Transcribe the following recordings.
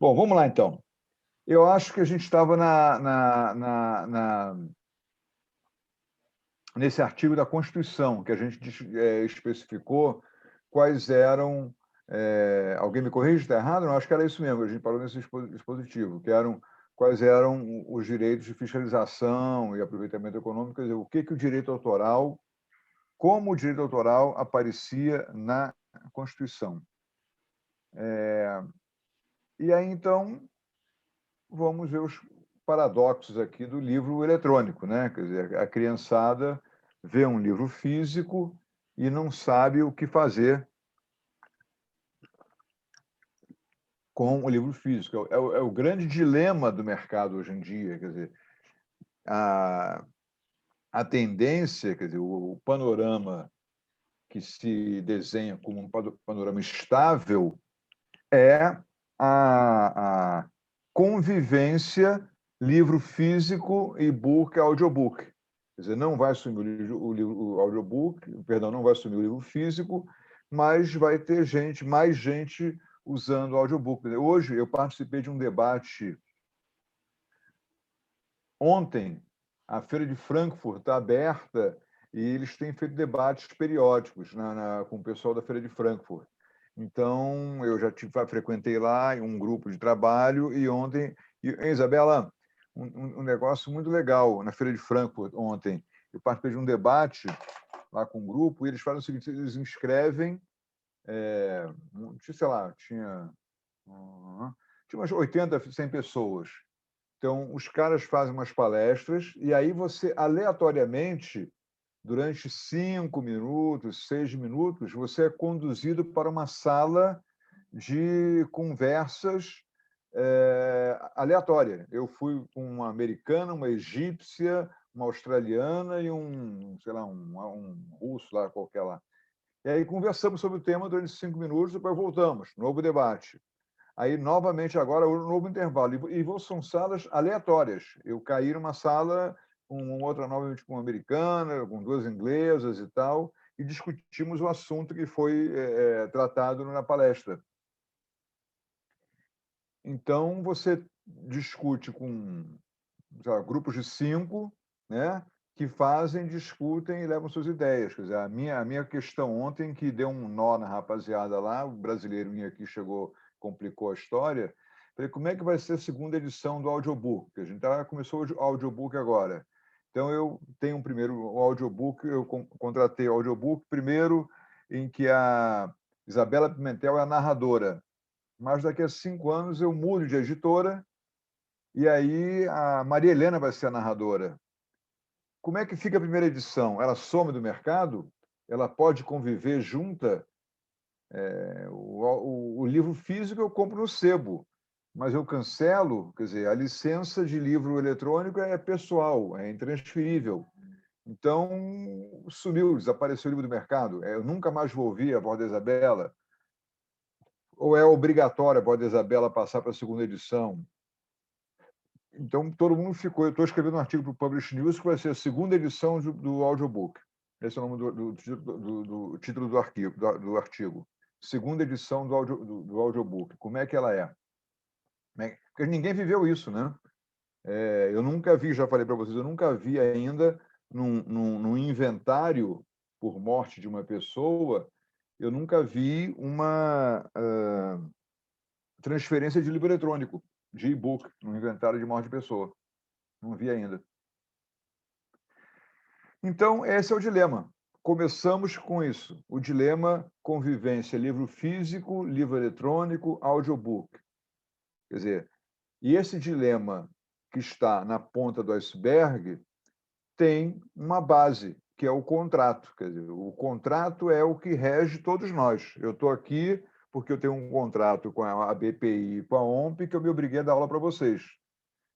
Bom, vamos lá, então. Eu acho que a gente estava nesse artigo da Constituição, que a gente especificou quais eram... alguém me corrige, está errado? Não, acho que era isso mesmo, a gente parou nesse dispositivo, que eram quais eram os direitos de fiscalização e aproveitamento econômico, quer dizer, o que o direito autoral, como o direito autoral aparecia na Constituição. E aí, então, vamos ver os paradoxos aqui do livro eletrônico, né? Quer dizer, a criançada vê um livro físico e não sabe o que fazer com o livro físico. É o grande dilema do mercado hoje em dia. Quer dizer, a tendência, quer dizer, o panorama que se desenha como um panorama estável é a convivência livro físico, e-book, audiobook. Quer dizer, não vai sumir o audiobook, perdão, não vai sumir o livro físico, mas vai ter mais gente usando o audiobook. Hoje eu participei de um debate ontem. A Feira de Frankfurt está aberta e eles têm feito debates periódicos com o pessoal da Feira de Frankfurt. Então, eu já frequentei lá um grupo de trabalho e ontem... Isabela, um negócio muito legal na Feira de Frankfurt ontem. Eu participei de um debate lá com um grupo e eles fazem o seguinte, eles inscrevem, sei lá, tinha umas 80, 100 pessoas. Então, os caras fazem umas palestras e aí você, aleatoriamente, durante 5 minutos, 6 minutos, você é conduzido para uma sala de conversas aleatória. Eu fui com uma americana, uma egípcia, uma australiana e sei lá, um russo lá, qualquer lá. E aí conversamos sobre o tema durante 5 minutos, depois voltamos, novo debate. Aí, novamente, agora, um novo intervalo. E são salas aleatórias. Eu caí numa sala, outra novamente com uma americana, com 2 inglesas e tal, e discutimos o assunto que foi tratado na palestra. Então, você discute com grupos de 5, né, que discutem e levam suas ideias. Quer dizer, a minha questão ontem, que deu um nó na rapaziada lá, o brasileirinho aqui chegou, complicou a história. Falei, como é que vai ser a segunda edição do audiobook? A gente começou o audiobook agora. Então, eu tenho primeiro o audiobook, eu contratei o audiobook primeiro, em que a Isabela Pimentel é a narradora. Mas daqui a 5 anos eu mudo de editora e aí a Maria Helena vai ser a narradora. Como é que fica a primeira edição? Ela some do mercado? Ela pode conviver junta? O livro físico eu compro no sebo, mas eu cancelo, quer dizer, a licença de livro eletrônico é pessoal, é intransferível. Então, sumiu, desapareceu o livro do mercado. Eu nunca mais vou ouvir a voz da Isabela. Ou é obrigatório a voz da Isabela passar para a segunda edição? Então, todo mundo ficou... Eu estou escrevendo um artigo para o Publish News que vai ser a segunda edição do audiobook. Esse é o nome do título do artigo. Segunda edição do audiobook. Como é que ela é? Porque ninguém viveu isso, né? Eu nunca vi, já falei para vocês, eu nunca vi ainda num inventário por morte de uma pessoa, eu nunca vi uma transferência de livro eletrônico, de e-book, no inventário de morte de pessoa. Não vi ainda. Então, esse é o dilema. Começamos com isso. O dilema convivência, livro físico, livro eletrônico, audiobook. Quer dizer, e esse dilema que está na ponta do iceberg tem uma base, que é o contrato. Quer dizer, o contrato é o que rege todos nós. Eu estou aqui porque eu tenho um contrato com a BPI e com a OMP que eu me obriguei a dar aula para vocês.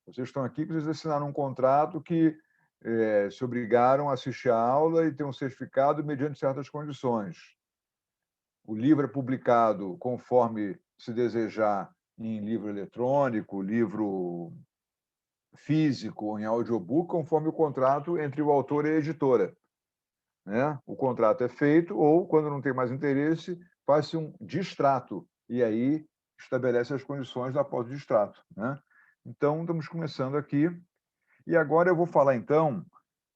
Vocês estão aqui porque vocês assinaram um contrato que se obrigaram a assistir a aula e ter um certificado mediante certas condições. O livro é publicado conforme se desejar em livro eletrônico, livro físico ou em audiobook, conforme o contrato entre o autor e a editora. Né? O contrato é feito ou, quando não tem mais interesse, faz-se um distrato e aí estabelece as condições da posse de extrato, né? Então, estamos começando aqui. E agora eu vou falar, então,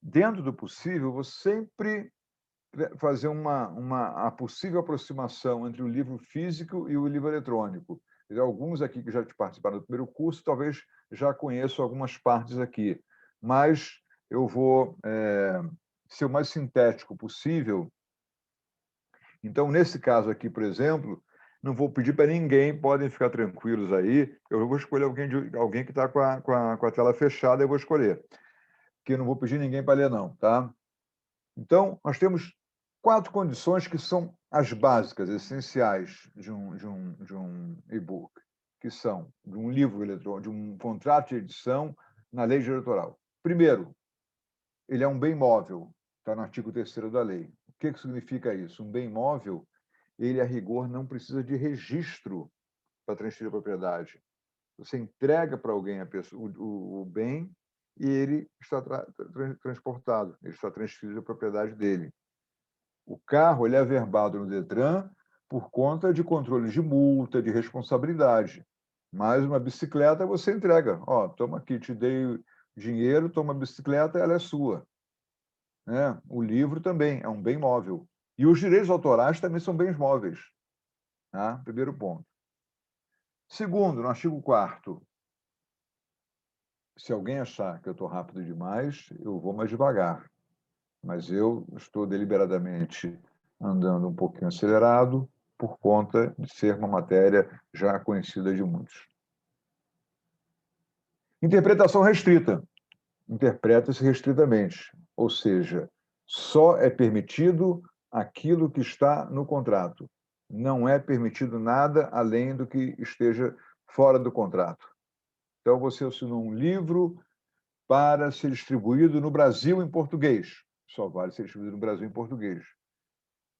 dentro do possível, vou sempre fazer a possível aproximação entre o livro físico e o livro eletrônico. Alguns aqui que já participaram do primeiro curso, talvez já conheçam algumas partes aqui, mas eu vou ser o mais sintético possível. Então, nesse caso aqui, por exemplo, não vou pedir para ninguém, podem ficar tranquilos aí, eu vou escolher alguém que está com a tela fechada, eu vou escolher, porque eu não vou pedir ninguém para ler, não, tá? Então, nós temos 4 condições que são as básicas, essenciais de um e-book, que são de um livro eletrônico, de um contrato de edição na lei eleitoral. Primeiro, ele é um bem móvel, está no artigo 3º da lei. O que significa isso? Um bem móvel, ele, a rigor, não precisa de registro para transferir a propriedade. Você entrega para alguém o bem e ele está transportado, ele está transferido à propriedade dele. O carro ele é averbado no Detran por conta de controle de multa, de responsabilidade. Mas uma bicicleta você entrega. Ó, toma aqui, te dei dinheiro, toma a bicicleta, ela é sua. Né? O livro também é um bem móvel. E os direitos autorais também são bens móveis. Tá? Primeiro ponto. Segundo, no artigo 4º, se alguém achar que eu estou rápido demais, eu vou mais devagar. Mas eu estou deliberadamente andando um pouquinho acelerado por conta de ser uma matéria já conhecida de muitos. Interpretação restrita. Interpreta-se restritamente, ou seja, só é permitido aquilo que está no contrato. Não é permitido nada além do que esteja fora do contrato. Então, você assinou um livro para ser distribuído no Brasil em português. Só vale ser distribuído no Brasil em português.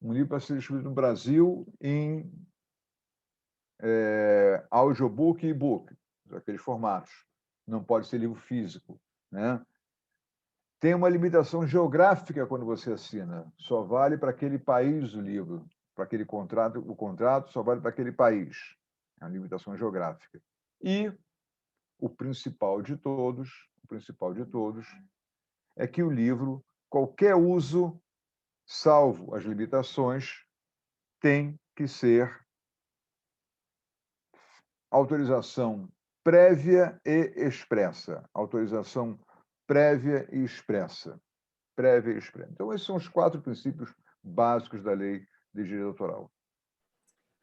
Um livro para ser distribuído no Brasil em audiobook e e-book, aqueles formatos. Não pode ser livro físico, né? Tem uma limitação geográfica quando você assina. Só vale para aquele país o livro, para aquele contrato, o contrato só vale para aquele país. É uma limitação geográfica. E o principal de todos é que o livro, qualquer uso, salvo as limitações, tem que ser autorização prévia e expressa. Autorização prévia e expressa. Prévia e expressa. Então, esses são os 4 princípios básicos da lei de direito autoral.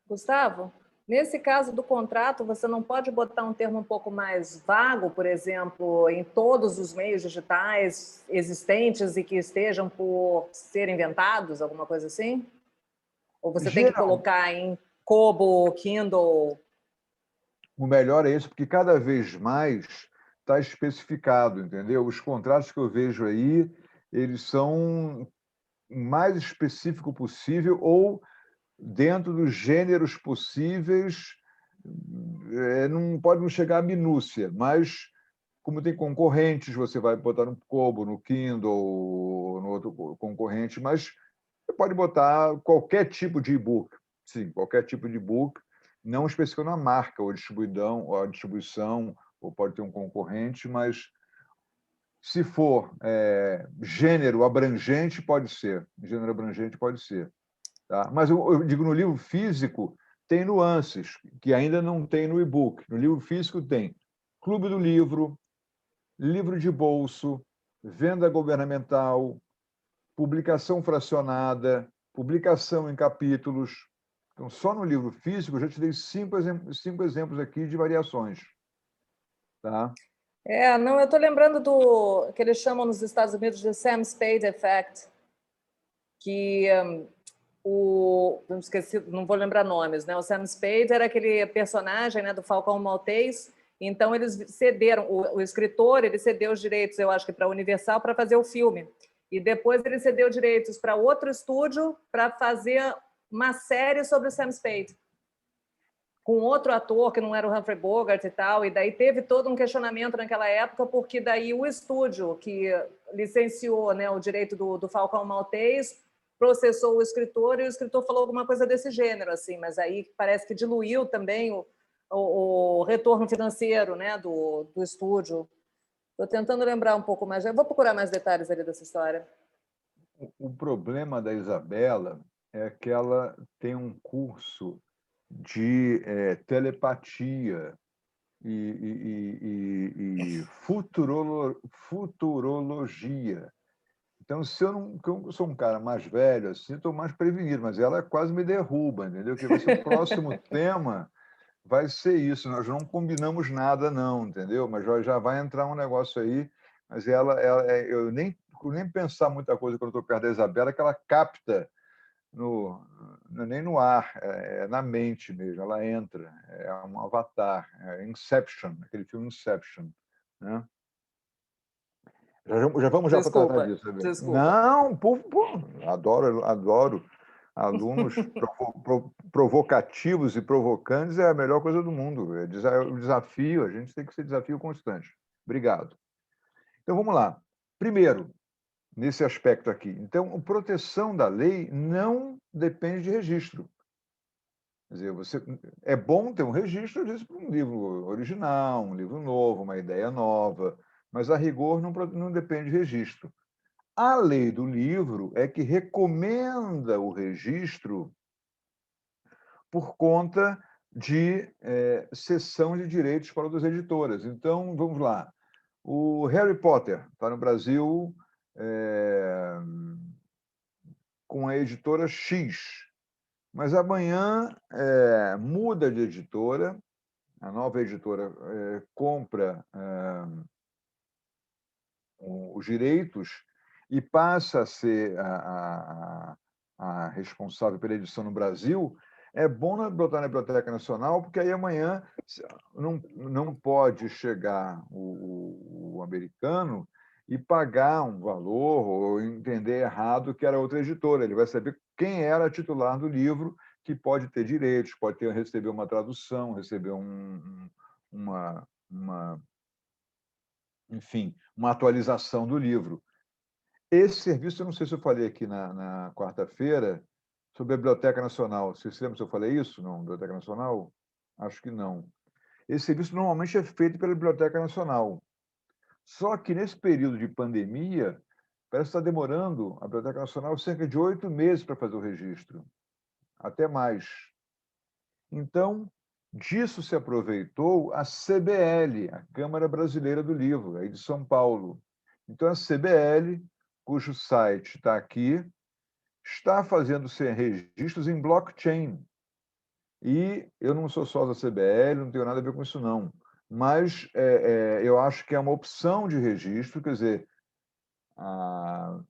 Gustavo, nesse caso do contrato, você não pode botar um termo um pouco mais vago, por exemplo, em todos os meios digitais existentes e que estejam por ser inventados, alguma coisa assim? Ou você tem que colocar em Kobo, Kindle? O melhor é isso, porque cada vez mais está especificado, entendeu? Os contratos que eu vejo aí, eles são o mais específico possível ou dentro dos gêneros possíveis. Não pode não chegar à minúcia, mas como tem concorrentes, você vai botar no Kobo, no Kindle, no outro concorrente, mas você pode botar qualquer tipo de e-book. Sim, qualquer tipo de e-book, não especificando a marca ou a distribuição, ou pode ter um concorrente, mas se for gênero abrangente, pode ser. Gênero abrangente pode ser. Tá? Mas eu digo, no livro físico, tem nuances, que ainda não tem no e-book. No livro físico tem clube do livro, livro de bolso, venda governamental, publicação fracionada, publicação em capítulos. Então, só no livro físico, eu já te dei 5 exemplos aqui de variações. Tá? Não, eu estou lembrando do que eles chamam nos Estados Unidos de Sam Spade Effect, que não esqueci, não vou lembrar nomes, né? O Sam Spade era aquele personagem, né, do Falcão Maltês. Então eles cederam, o escritor ele cedeu os direitos, eu acho que para a Universal, para fazer o filme. E depois ele cedeu direitos para outro estúdio para fazer uma série sobre o Sam Spade, com outro ator que não era o Humphrey Bogart e tal. E daí teve todo um questionamento naquela época, porque daí o estúdio que licenciou, né, o direito do Falcão Maltês processou o escritor, e o escritor falou alguma coisa desse gênero, assim, mas aí parece que diluiu também o retorno financeiro, né, do estúdio. Estou tentando lembrar um pouco mais. Eu vou procurar mais detalhes ali dessa história. O problema da Isabela é que ela tem um curso de telepatia e futurologia. Então, se eu não, que eu sou um cara mais velho, assim, estou mais prevenido, mas ela quase me derruba, entendeu? Que vai ser o próximo tema, vai ser isso. Nós não combinamos nada, não, entendeu? Mas já vai entrar um negócio aí. Mas eu nem pensar muita coisa quando estou perto da Isabela, que ela capta nem no ar, é na mente mesmo. Ela entra, é um avatar, é Inception, aquele filme Inception, né? Já vamos já para tratar Desculpa, disso, Isabel. desculpa. Não, pô, adoro alunos provocativos e provocantes, é a melhor coisa do mundo. É o desafio, a gente tem que ser desafio constante. Obrigado. Então, vamos lá. Primeiro, nesse aspecto aqui. Então, a proteção da lei não depende de registro. Quer dizer, é bom ter um registro disso para um livro original, um livro novo, uma ideia nova, mas a rigor não depende de registro. A lei do livro é que recomenda o registro por conta de cessão de direitos para outras editoras. Então, vamos lá. O Harry Potter está no Brasil com a editora X, mas amanhã muda de editora, a nova editora compra os direitos e passa a ser a responsável pela edição no Brasil. É bom botar na Biblioteca Nacional, porque aí amanhã não pode chegar o americano e pagar um valor ou entender errado que era outra editora. Ele vai saber quem era a titular do livro, que pode ter direitos, pode receber uma tradução, receber enfim, uma atualização do livro. Esse serviço, eu não sei se eu falei aqui na quarta-feira, sobre a Biblioteca Nacional. Você se lembra se eu falei isso? Não, Biblioteca Nacional? Acho que não. Esse serviço normalmente é feito pela Biblioteca Nacional. Só que nesse período de pandemia, parece que está demorando a Biblioteca Nacional cerca de 8 meses para fazer o registro, até mais. Então, disso se aproveitou a CBL, a Câmara Brasileira do Livro, aí de São Paulo. Então, a CBL, cujo site está aqui, está fazendo registros em blockchain. E eu não sou só da CBL, não tenho nada a ver com isso, não. Mas eu acho que é uma opção de registro, quer dizer,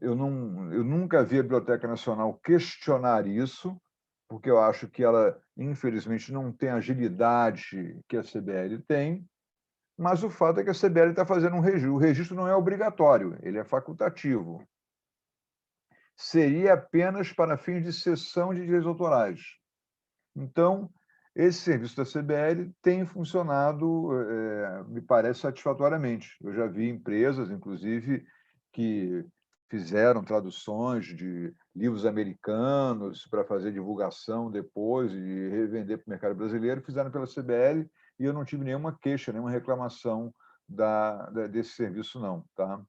eu nunca vi a Biblioteca Nacional questionar isso, porque eu acho que ela, infelizmente, não tem a agilidade que a CBL tem, mas o fato é que a CBL está fazendo um registro. O registro não é obrigatório, ele é facultativo. Seria apenas para fins de cessão de direitos autorais. Então, esse serviço da CBL tem funcionado, me parece, satisfatoriamente. Eu já vi empresas, inclusive, que fizeram traduções de livros americanos para fazer divulgação depois e revender para o mercado brasileiro, fizeram pela CBL e eu não tive nenhuma queixa, nenhuma reclamação desse serviço, não. Tá?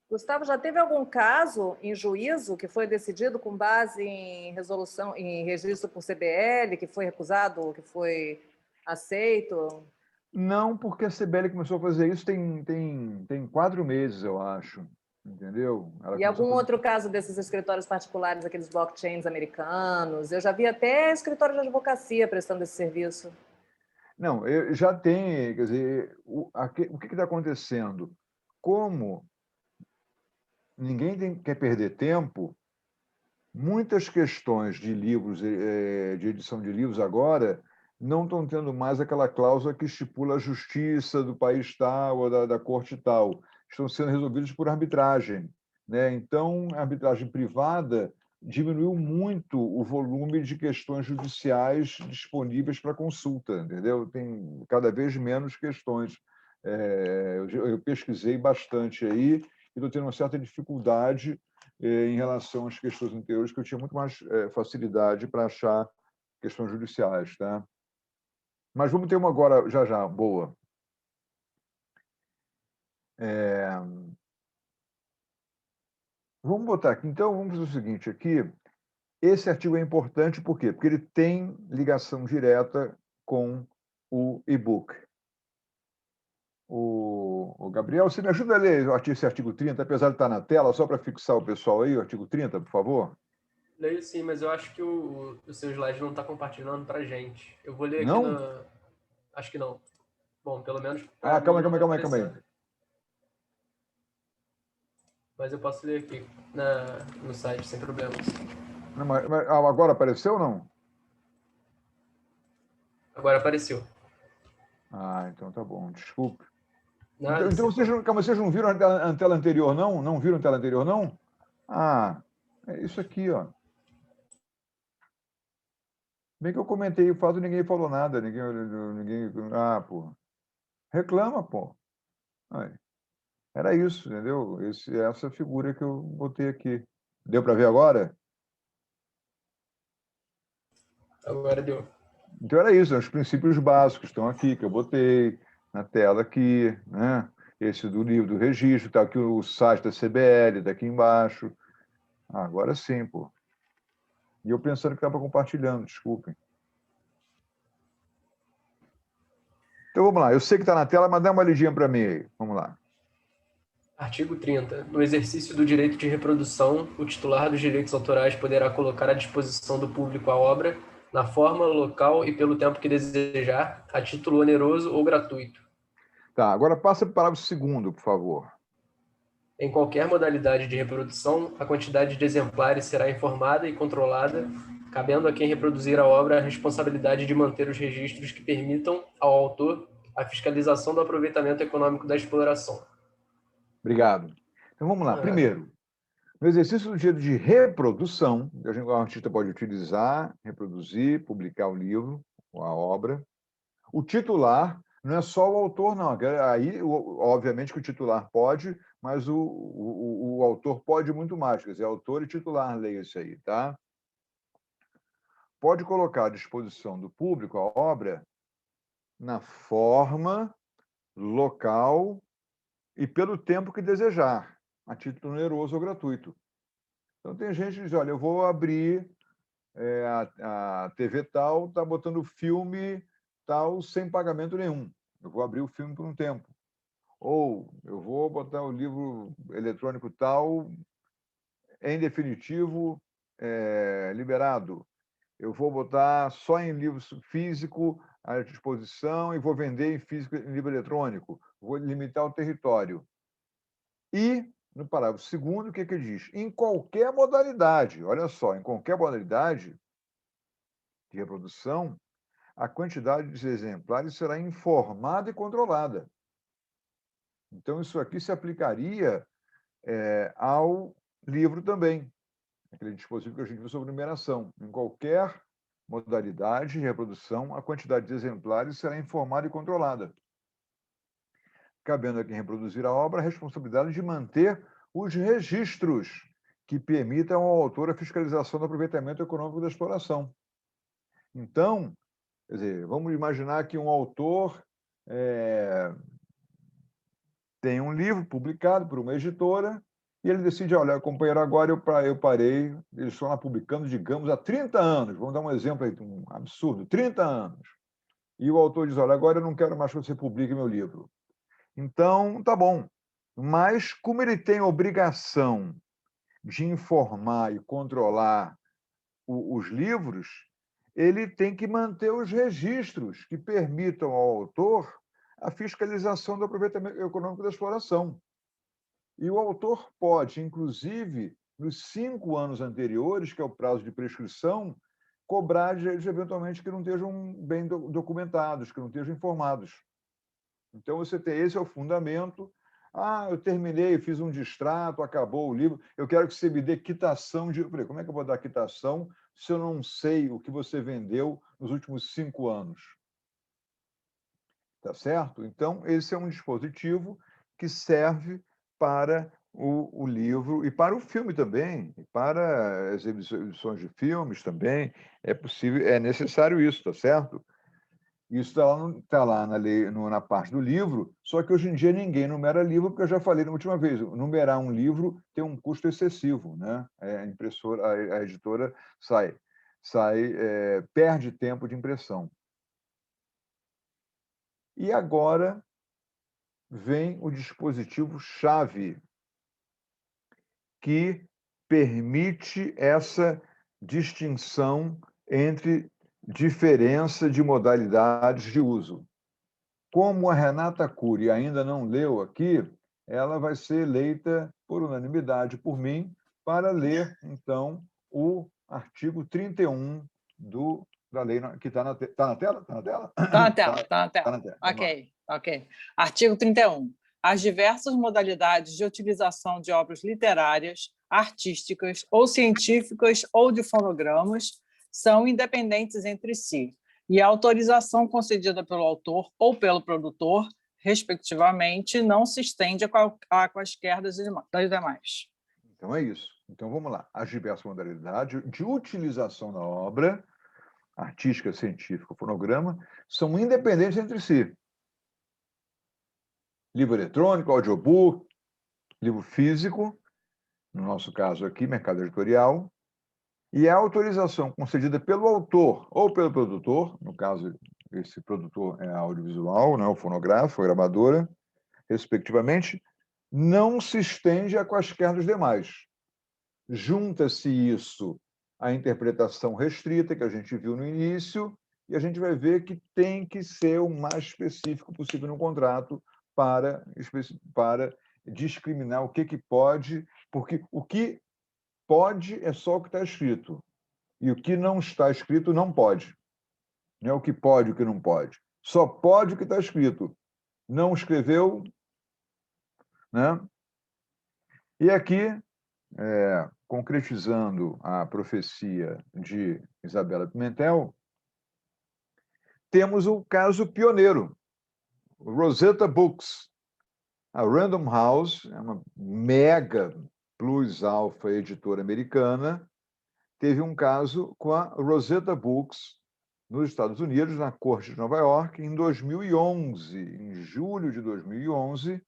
Gustavo, já teve algum caso em juízo que foi decidido com base em resolução, em registro por CBL, que foi recusado, que foi aceito? Não, porque a CBL começou a fazer isso tem 4 meses, eu acho. Entendeu? Ela E começou a algum fazer... outro caso desses escritórios particulares, aqueles blockchains americanos? Eu já vi até escritório de advocacia prestando esse serviço. Não, já tem, quer dizer, o que está acontecendo? Como ninguém quer perder tempo, muitas questões de livros, de edição de livros agora, não estão tendo mais aquela cláusula que estipula a justiça do país tal ou da corte tal. Estão sendo resolvidos por arbitragem, né? Então, a arbitragem privada diminuiu muito o volume de questões judiciais disponíveis para consulta, entendeu? Tem cada vez menos questões. Eu pesquisei bastante aí e estou tendo uma certa dificuldade em relação às questões anteriores, que eu tinha muito mais facilidade para achar questões judiciais, tá? Mas vamos ter uma agora, já já, boa. Vamos botar aqui, então, vamos fazer o seguinte aqui. Esse artigo é importante, por quê? Porque ele tem ligação direta com o e-book. O Gabriel, você me ajuda a ler esse artigo 30, apesar de estar na tela, só para fixar o pessoal aí, o artigo 30, por favor? Leio sim, mas eu acho que o seu slide não está compartilhando para gente. Eu vou ler aqui Não? na... Acho que não. Bom, pelo menos Ah, para mim calma, não calma, está calma, calma aí. aparecendo. Mas eu posso ler aqui no site, sem problemas. Não, mas agora apareceu ou não? Agora apareceu. Ah, então tá bom, desculpe. Nada, Então vocês, calma, vocês não viram a tela anterior, não? Não viram a tela anterior, não? Ah, é isso aqui, ó. Bem que eu comentei o fato, ninguém falou nada, ninguém... Ah, pô. Reclama, pô. Aí. Era isso, entendeu? Essa figura que eu botei aqui. Deu para ver agora? Agora deu. Então era isso, os princípios básicos estão aqui, que eu botei na tela aqui, né? Esse do livro do registro, está aqui o site da CBL, daqui embaixo. Ah, agora sim, pô. E eu pensando que estava compartilhando, desculpem. Então vamos lá, eu sei que está na tela, mas dá uma lidinha para mim aí. Vamos lá. Artigo 30. No exercício do direito de reprodução, o titular dos direitos autorais poderá colocar à disposição do público a obra, na forma, local e pelo tempo que desejar, a título oneroso ou gratuito. Tá, agora passa para o parágrafo segundo, por favor. Em qualquer modalidade de reprodução, a quantidade de exemplares será informada e controlada, cabendo a quem reproduzir a obra a responsabilidade de manter os registros que permitam ao autor a fiscalização do aproveitamento econômico da exploração. Obrigado. Então vamos lá. Primeiro, no exercício do direito de reprodução, o artista pode utilizar, reproduzir, publicar o livro, ou a obra. O titular não é só o autor, não. Aí, obviamente, que o titular pode, mas o autor pode muito mais. Quer dizer, autor e titular, leia isso aí, tá? Pode colocar à disposição do público a obra na forma, local e pelo tempo que desejar, a título oneroso ou gratuito. Então, tem gente que diz, olha, eu vou abrir a TV tal, está botando filme tal sem pagamento nenhum. Eu vou abrir o filme por um tempo. Ou eu vou botar o livro eletrônico tal em definitivo liberado. Eu vou botar só em livro físico à disposição e vou vender em físico em livro eletrônico. Vou limitar o território. E, no parágrafo segundo, o que diz? Em qualquer modalidade, olha só, em qualquer modalidade de reprodução, a quantidade de exemplares será informada e controlada. Então, isso aqui se aplicaria ao livro também, aquele dispositivo que a gente viu sobre numeração. Em qualquer modalidade de reprodução, a quantidade de exemplares será informada e controlada, cabendo a quem reproduzir a obra a responsabilidade de manter os registros que permitam ao autor a fiscalização do aproveitamento econômico da exploração. Então, quer dizer, vamos imaginar que um autor tem um livro publicado por uma editora e ele decide, olha, companheiro, agora eu parei, eles estão lá publicando, digamos, há 30 anos, vamos dar um exemplo aí, um absurdo, 30 anos. E o autor diz, olha, agora eu não quero mais que você publique meu livro. Então, tá bom. Mas, como ele tem a obrigação de informar e controlar os livros, ele tem que manter os registros que permitam ao autor a fiscalização do aproveitamento econômico da exploração. E o autor pode, inclusive, nos 5 anos anteriores, que é o prazo de prescrição, cobrar direitos eventualmente que não estejam bem documentados, que não estejam informados. Então, esse é o fundamento. Ah, eu terminei, fiz um distrato, acabou o livro, eu quero que você me dê quitação de... Eu falei, como é que eu vou dar quitação se eu não sei o que você vendeu nos últimos 5 anos? Tá certo? Então, esse é um dispositivo que serve para o livro, e para o filme também, e para as exibições de filmes também, é possível, é necessário isso, tá certo? Isso está lá na lei, na parte do livro, só que hoje em dia ninguém numera livro, porque eu já falei na última vez, numerar um livro tem um custo excessivo, né? A impressora, a editora perde tempo de impressão. E agora vem o dispositivo-chave, que permite essa distinção entre diferença de modalidades de uso. Como a Renata Cury ainda não leu aqui, ela vai ser eleita por unanimidade por mim para ler, então, o artigo 31 da lei, que está na tela. Está na tela? Está na tela, está na Tá tela. na tela. Ok. Artigo 31. As diversas modalidades de utilização de obras literárias, artísticas ou científicas ou de fonogramas são independentes entre si, e a autorização concedida pelo autor ou pelo produtor, respectivamente, não se estende a quaisquer das demais. Então é isso. Então vamos lá. As diversas modalidades de utilização da obra artística, científica, fonograma, são independentes entre si. Livro eletrônico, audiobook, livro físico, no nosso caso aqui, mercado editorial, e a autorização concedida pelo autor ou pelo produtor, no caso, esse produtor é audiovisual, né, o fonográfico, a gravadora, respectivamente, não se estende a quaisquer dos demais. Junta-se isso à interpretação restrita que a gente viu no início, e a gente vai ver que tem que ser o mais específico possível no contrato para discriminar o que pode, porque o que pode é só o que está escrito, e o que não está escrito não pode. Não é o que pode e o que não pode. Só pode o que está escrito. Não escreveu, né? E aqui, concretizando a profecia de Isabela Pimentel, temos o caso pioneiro, Rosetta Books. A Random House é uma mega plus alfa editora americana, teve um caso com a Rosetta Books nos Estados Unidos, na Corte de Nova York, em 2011, em julho de 2011.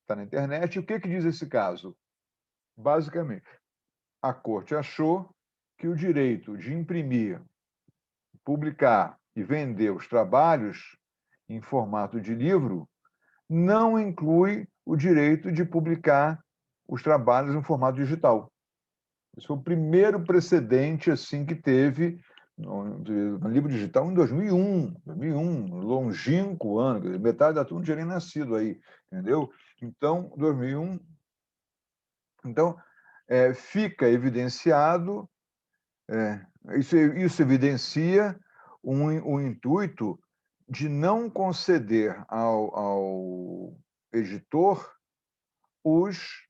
Está na internet. E o que diz esse caso? Basicamente, a Corte achou que o direito de imprimir, publicar e vender os trabalhos em formato de livro não inclui o direito de publicar os trabalhos em formato digital. Esse foi o primeiro precedente assim que teve no livro digital em 2001, longínquo ano, metade da turma não tinha nem nascido aí, entendeu? Então, 2001. Então, fica evidenciado, isso evidencia um intuito de não conceder ao editor os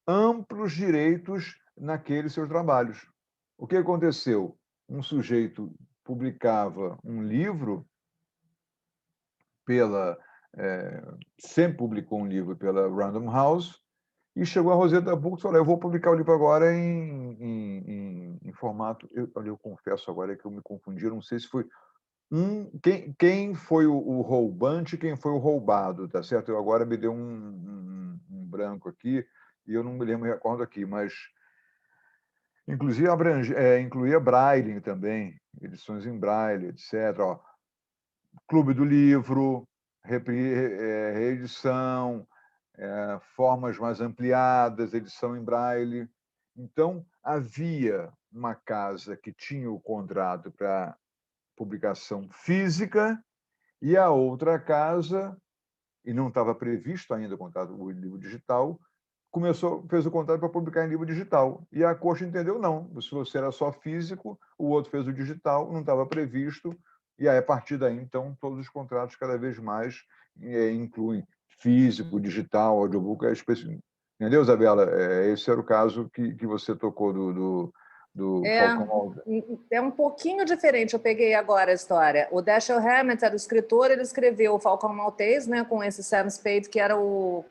amplos direitos naqueles seus trabalhos. O que aconteceu? Um sujeito publicava um livro sempre publicou um livro pela Random House, e chegou a Rosetta Books e falou: eu vou publicar o livro agora em formato... Eu confesso agora que eu me confundi, eu não sei se foi quem foi o roubante, quem foi o roubado, tá certo? Eu agora me deu um branco aqui, e eu não me recordo aqui, mas inclusive incluía Braille também, edições em Braille, etc. Ó, Clube do Livro, reedição, formas mais ampliadas, edição em Braille. Então, havia uma casa que tinha o contrato para publicação física e a outra casa, e não estava previsto ainda o livro digital, fez o contrato para publicar em livro digital. E a Corte entendeu, não, se você era só físico, o outro fez o digital, não estava previsto, e aí, a partir daí, então, todos os contratos cada vez mais incluem físico, digital, audiobook, entendeu, Isabela? Esse era o caso que você tocou do Falcão Maltese. É um pouquinho diferente, eu peguei agora a história. O Dashiell Hammett era o escritor, ele escreveu o Falcão Maltese, né, com esse Sam Spade, que era o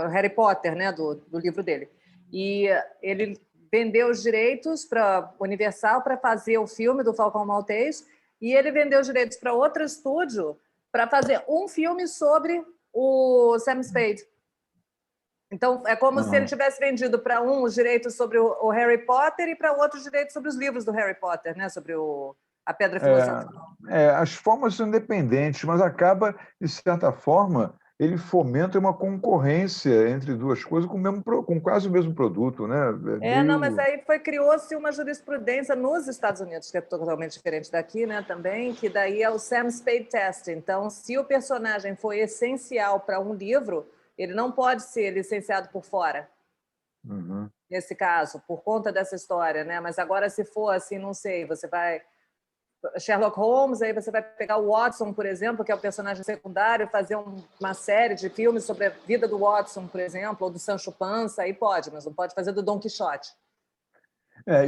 Harry Potter, né, do livro dele. E ele vendeu os direitos para Universal para fazer o filme do Falcão Maltês, e ele vendeu os direitos para outro estúdio para fazer um filme sobre o Sam Spade. Então, é como se ele tivesse vendido para um os direitos sobre o Harry Potter e para o outro os direitos sobre os livros do Harry Potter, né? Sobre a Pedra Filosofal. As formas são independentes, mas acaba, de certa forma, ele fomenta uma concorrência entre duas coisas com quase o mesmo produto, né? Não, mas aí criou-se uma jurisprudência nos Estados Unidos, que é totalmente diferente daqui, né, também, que daí é o Sam Spade Test. Então, se o personagem foi essencial para um livro, ele não pode ser licenciado por fora. Nesse caso, por conta dessa história, né? Mas agora, se for assim, não sei, você vai... Sherlock Holmes, aí você vai pegar o Watson, por exemplo, que é o personagem secundário, fazer uma série de filmes sobre a vida do Watson, por exemplo, ou do Sancho Panza, aí pode, mas não pode fazer do Don Quixote.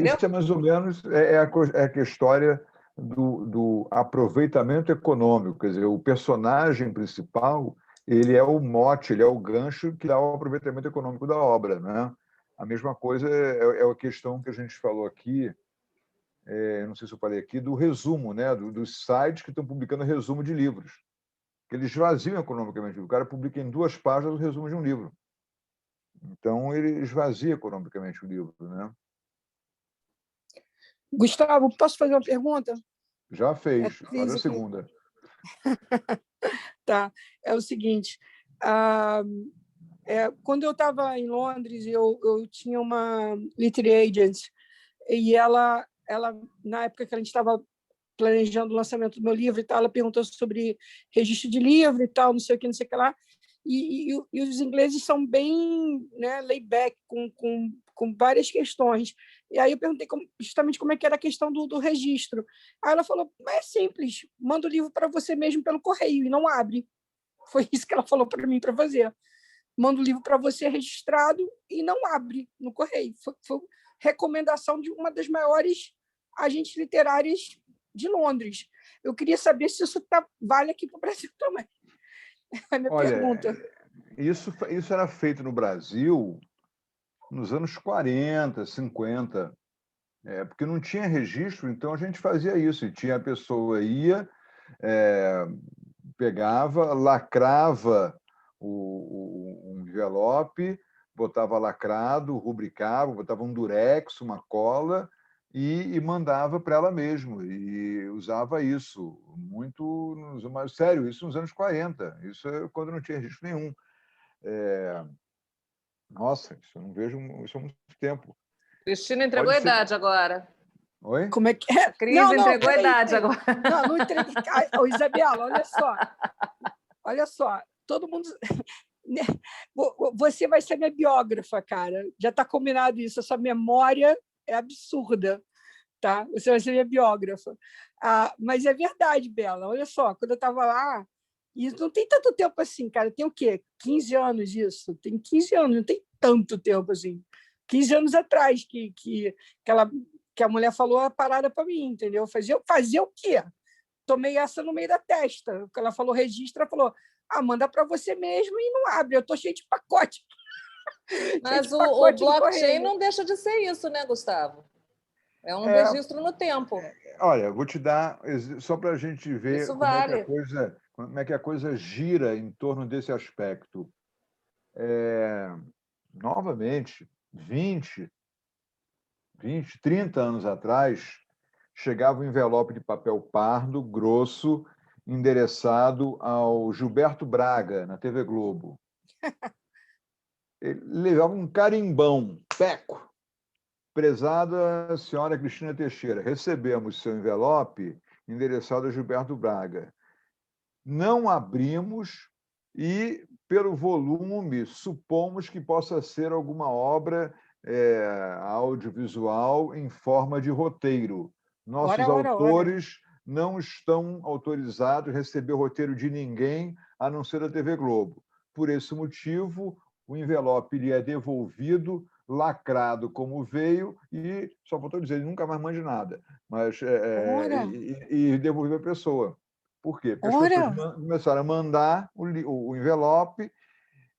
Isso é mais ou menos a história do aproveitamento econômico, quer dizer, o personagem principal, ele é o mote, ele é o gancho que dá o aproveitamento econômico da obra, né? A mesma coisa é a questão que a gente falou aqui, não sei se eu falei aqui, do resumo, né? Dos sites que estão publicando resumo de livros, que eles esvaziam economicamente. O cara publica em 2 páginas o resumo de um livro. Então, ele esvazia economicamente o livro, né? Gustavo, posso fazer uma pergunta? Já fez, faz a segunda. Tá, é o seguinte, quando eu estava em Londres, eu tinha uma literary agent, e ela, na época que a gente estava planejando o lançamento do meu livro e tal, ela perguntou sobre registro de livro e tal, não sei o que lá, e os ingleses são bem, né, laid back com várias questões. E aí eu perguntei justamente como é que era a questão do registro. Aí ela falou, é simples, manda o livro para você mesmo pelo correio e não abre. Foi isso que ela falou para mim para fazer. Manda o livro para você registrado e não abre no correio. Foi recomendação de uma das maiores agentes literárias de Londres. Eu queria saber se isso vale aqui para o Brasil também. É a minha pergunta. Isso era feito no Brasil nos anos 40, 50, porque não tinha registro, então a gente fazia isso. E tinha a pessoa ia, pegava, lacrava o envelope, botava lacrado, rubricava, botava um durex, uma cola e mandava para ela mesma. E usava isso muito, mas sério, isso nos anos 40. Isso é quando não tinha registro nenhum. Nossa, isso eu não vejo isso há muito tempo. Cristina entregou a idade agora. Oi? Como é que é? Cris entregou a idade agora. Não entreguei. Isabela, olha só. Todo mundo... Você vai ser minha biógrafa, cara. Já está combinado isso. A sua memória é absurda, tá? Você vai ser minha biógrafa. Mas é verdade, Bela. Olha só, quando eu estava lá, e não tem tanto tempo assim, cara. Tem o quê? 15 anos isso? Tem 15 anos, não tem tanto tempo assim. 15 anos atrás que a mulher falou a parada para mim, entendeu? Fazer o quê? Tomei essa no meio da testa. Quando ela falou registra, ela falou, manda para você mesmo e não abre. Eu estou cheio de pacote. Mas o blockchain não deixa de ser isso, né, Gustavo? É um registro no tempo. Olha, vou te dar, só para a gente ver Isso vale. como é que a coisa gira em torno desse aspecto. Novamente, 20, 30 anos atrás, chegava um envelope de papel pardo, grosso, endereçado ao Gilberto Braga, na TV Globo. Ele levava um carimbão, peco. Prezada senhora Cristina Teixeira, recebemos seu envelope endereçado a Gilberto Braga. Não abrimos e, pelo volume, supomos que possa ser alguma obra audiovisual em forma de roteiro. Nossos autores não estão autorizados a receber o roteiro de ninguém, a não ser da TV Globo. Por esse motivo, o envelope lhe é devolvido, lacrado como veio, e só faltou dizer, nunca mais mande nada. Mas, e devolveu a pessoa. Por quê? Porque as pessoas começaram a mandar o envelope,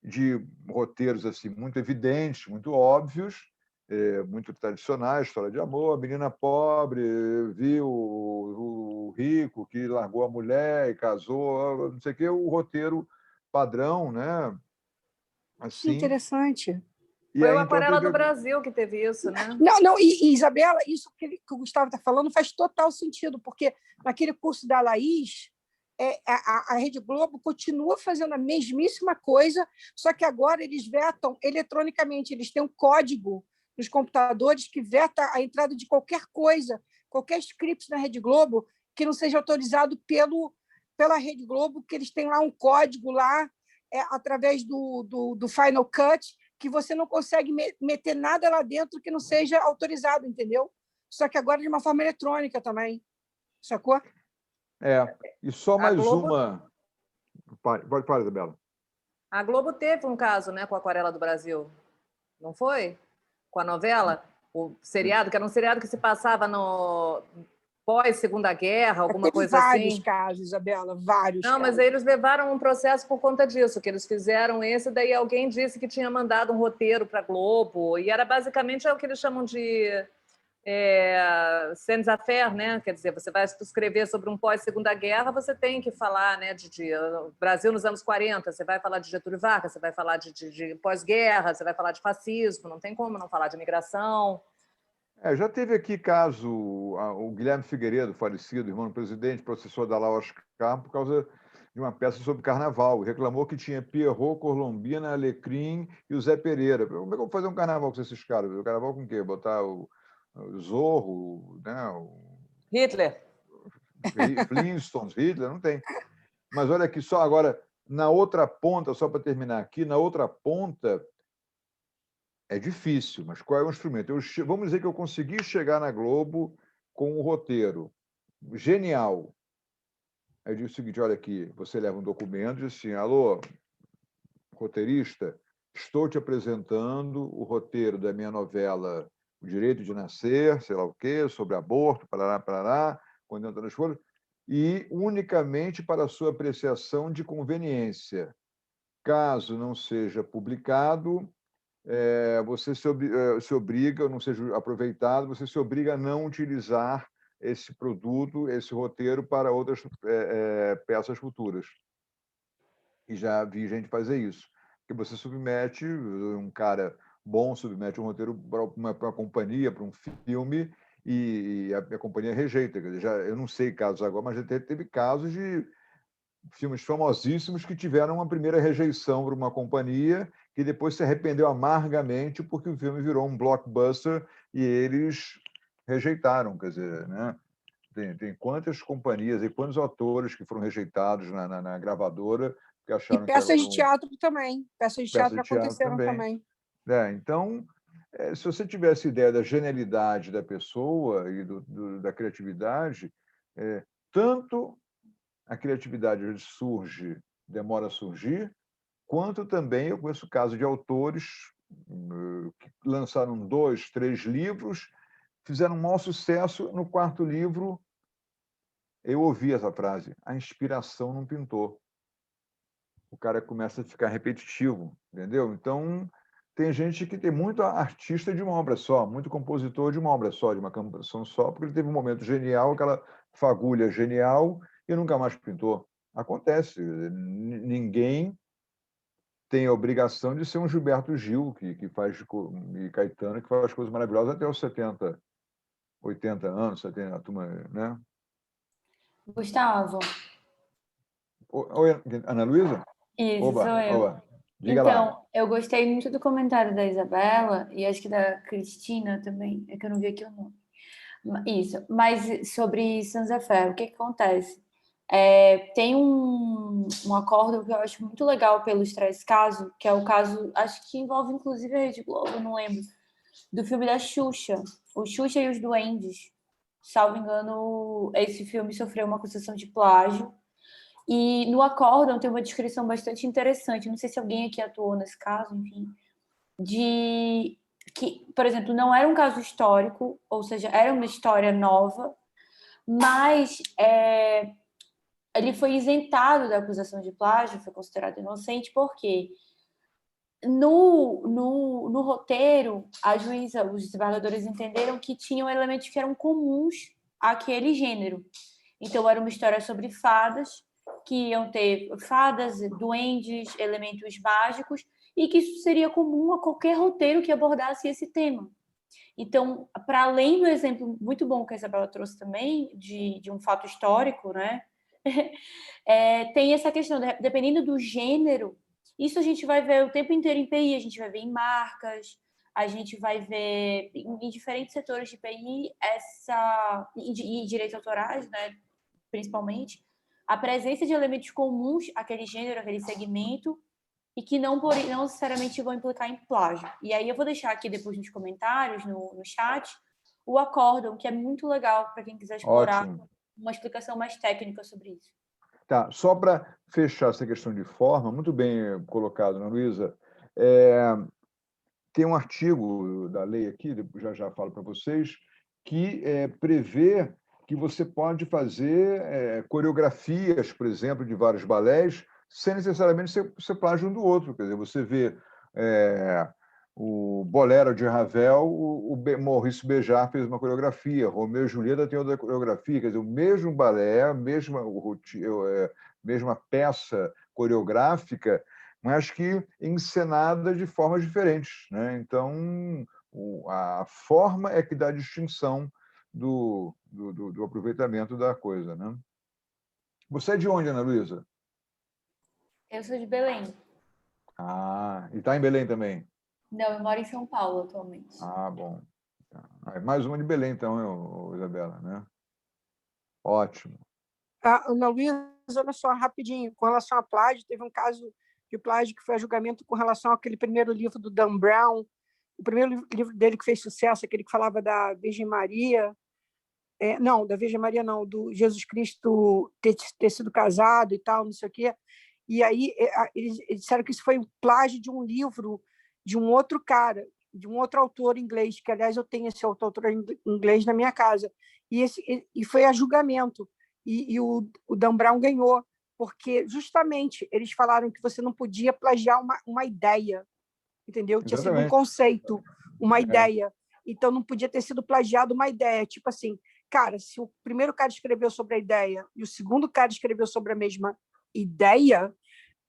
de roteiros assim muito evidentes, muito óbvios, muito tradicionais, história de amor, a menina pobre viu o rico que largou a mulher e casou, não sei o quê, o roteiro padrão, né? Que Assim. interessante. E Foi o aí então Aquarela do teve Brasil que teve isso, né? Não, e Isabela, isso que o Gustavo está falando faz total sentido, porque naquele curso da Laís, a Rede Globo continua fazendo a mesmíssima coisa, só que agora eles vetam eletronicamente, eles têm um código nos computadores que veta a entrada de qualquer coisa, qualquer script na Rede Globo que não seja autorizado pela Rede Globo, que eles têm lá um código lá, através do Final Cut, que você não consegue meter nada lá dentro que não seja autorizado, entendeu? Só que agora de uma forma eletrônica também, sacou? E só A mais Globo, uma. Pode falar, Isabela. a Globo teve um caso, né, com a Aquarela do Brasil, não foi? Com a novela, o seriado, que era um seriado que se passava no pós-Segunda Guerra, alguma Teve coisa vários assim. casos, Isabela, vários Não, mas casos. eles levaram um processo por conta disso, que eles fizeram esse, daí alguém disse que tinha mandado um roteiro para a Globo, e era basicamente o que eles chamam de sans affaires, né? Quer dizer, você vai escrever sobre um pós-Segunda Guerra, você tem que falar, né, de Brasil nos anos 40, você vai falar de Getúlio Vargas, você vai falar de pós-guerra, você vai falar de fascismo, não tem como não falar de imigração. Já teve aqui caso, o Guilherme Figueiredo, falecido, irmão do presidente, processou a Dalal Oscar por causa de uma peça sobre carnaval. Reclamou que tinha Pierrot, Colombina, Alecrim e o Zé Pereira. Como é que eu vou fazer um carnaval com esses caras? O carnaval com o quê? Botar o Zorro, né? Hitler. Flintstones, Hitler? Não tem. Mas olha aqui, só agora, na outra ponta, só para terminar aqui, na outra ponta, é difícil, mas qual é o instrumento? Vamos dizer que eu consegui chegar na Globo com um roteiro genial. Aí eu digo o seguinte, olha aqui, você leva um documento e diz assim, alô, roteirista, estou te apresentando o roteiro da minha novela O Direito de Nascer, sei lá o quê, sobre aborto, parará, condenando as folhas, e unicamente para a sua apreciação de conveniência. Caso não seja publicado, você se obriga, não seja aproveitado, você se obriga a não utilizar esse produto, esse roteiro para outras peças futuras. E já vi gente fazer isso. Porque você submete, um cara bom submete um roteiro para uma companhia, para um filme, e a companhia rejeita. Quer dizer, eu não sei casos agora, mas já teve casos de filmes famosíssimos que tiveram uma primeira rejeição para uma companhia que depois se arrependeu amargamente porque o filme virou um blockbuster e eles rejeitaram, quer dizer, né? Tem quantas companhias e quantos atores que foram rejeitados na gravadora que E acharam que era peças de teatro também. Peças de peça teatro de teatro aconteceram também. também. Então, se você tivesse ideia da genialidade da pessoa e da criatividade, tanto a criatividade surge, demora a surgir, quanto também eu conheço casos de autores que lançaram 2, 3 livros, fizeram um maior sucesso. No quarto livro, eu ouvi essa frase: a inspiração não pintou. O cara começa a ficar repetitivo, entendeu? Então, tem gente que tem muito artista de uma obra só, muito compositor de uma obra só, de uma canção só, porque ele teve um momento genial, aquela fagulha genial, e nunca mais pintou. Acontece. Ninguém tem a obrigação de ser um Gilberto Gil, que faz, e Caetano, que faz coisas maravilhosas até os 70, 80 anos, 70, a turma, né? Gustavo, Oi, Ana Luísa? isso, sou Oba, eu. oba. Diga lá. Então, eu gostei muito do comentário da Isabela e acho que da Cristina também, é que eu não vi aqui o nome. Isso, mas sobre Sansa Ferro, o que que acontece? Tem um acordo que eu acho muito legal para ilustrar esse caso, que é o caso, acho que envolve inclusive a Rede Globo, eu não lembro, do filme da Xuxa, o Xuxa e os Duendes. Salvo engano, esse filme sofreu uma acusação de plágio. E no acórdão tem uma descrição bastante interessante, não sei se alguém aqui atuou nesse caso, enfim, de que, por exemplo, não era um caso histórico, ou seja, era uma história nova, mas ele foi isentado da acusação de plágio, foi considerado inocente, por quê? no roteiro, a juíza, os desembargadores entenderam que tinham elementos que eram comuns àquele gênero. Então, era uma história sobre fadas, que iam ter fadas, duendes, elementos mágicos, e que isso seria comum a qualquer roteiro que abordasse esse tema. Então, para além do exemplo muito bom que a Isabela trouxe também, de um fato histórico, né? Tem essa questão, dependendo do gênero, isso a gente vai ver o tempo inteiro em PI, a gente vai ver em marcas, a gente vai ver em diferentes setores de PI, e direitos autorais, né, principalmente, a presença de elementos comuns àquele gênero, àquele segmento, e que não necessariamente vão implicar em plágio. E aí eu vou deixar aqui depois nos comentários, no chat, o acórdão, que é muito legal para quem quiser explorar uma explicação mais técnica sobre isso. Tá, só para fechar essa questão de forma, muito bem colocado, Ana Luísa, tem um artigo da lei aqui, já falo para vocês, que prevê que você pode fazer coreografias, por exemplo, de vários balés, sem necessariamente ser plágio um do outro. Quer dizer, você vê o Bolero de Ravel, o Maurice Béjart fez uma coreografia, Romeu e Julieta tem outra coreografia, quer dizer, o mesmo balé, a mesma peça coreográfica, mas que encenada de formas diferentes, né? Então, a forma é que dá a distinção do aproveitamento da coisa, né? Você é de onde, Ana Luísa? Eu sou de Belém. E está em Belém também? Não, eu moro em São Paulo atualmente. Bom. Mais uma de Belém, então, Isabela, né? Ótimo. Ana Luísa, olha só, rapidinho, com relação a plágio, teve um caso de plágio que foi a julgamento com relação àquele primeiro livro do Dan Brown, o primeiro livro dele que fez sucesso, aquele que falava da Virgem Maria, não, da Virgem Maria não, do Jesus Cristo ter sido casado e tal, não sei o quê. E aí eles disseram que isso foi um plágio de um livro de um outro cara, de um outro autor inglês, que, aliás, eu tenho esse autor inglês na minha casa. E foi a julgamento. E o Dan Brown ganhou, porque justamente eles falaram que você não podia plagiar uma ideia, entendeu? Tinha sido um conceito, uma ideia. Então, não podia ter sido plagiado uma ideia. Tipo assim, cara, se o primeiro cara escreveu sobre a ideia e o segundo cara escreveu sobre a mesma ideia,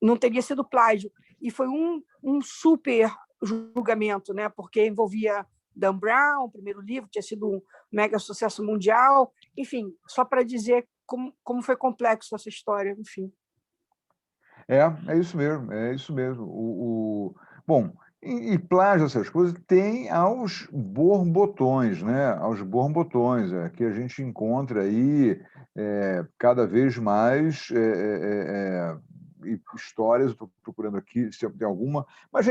não teria sido plágio. E foi um super julgamento, né? Porque envolvia Dan Brown, o primeiro livro, tinha sido um mega sucesso mundial. Enfim, só para dizer como foi complexo essa história, enfim. É isso mesmo, é isso mesmo. Bom, e plágio, essas coisas, tem aos borbotões, né? Aos borbotões, que a gente encontra aí cada vez mais histórias, estou procurando aqui se tem alguma, mas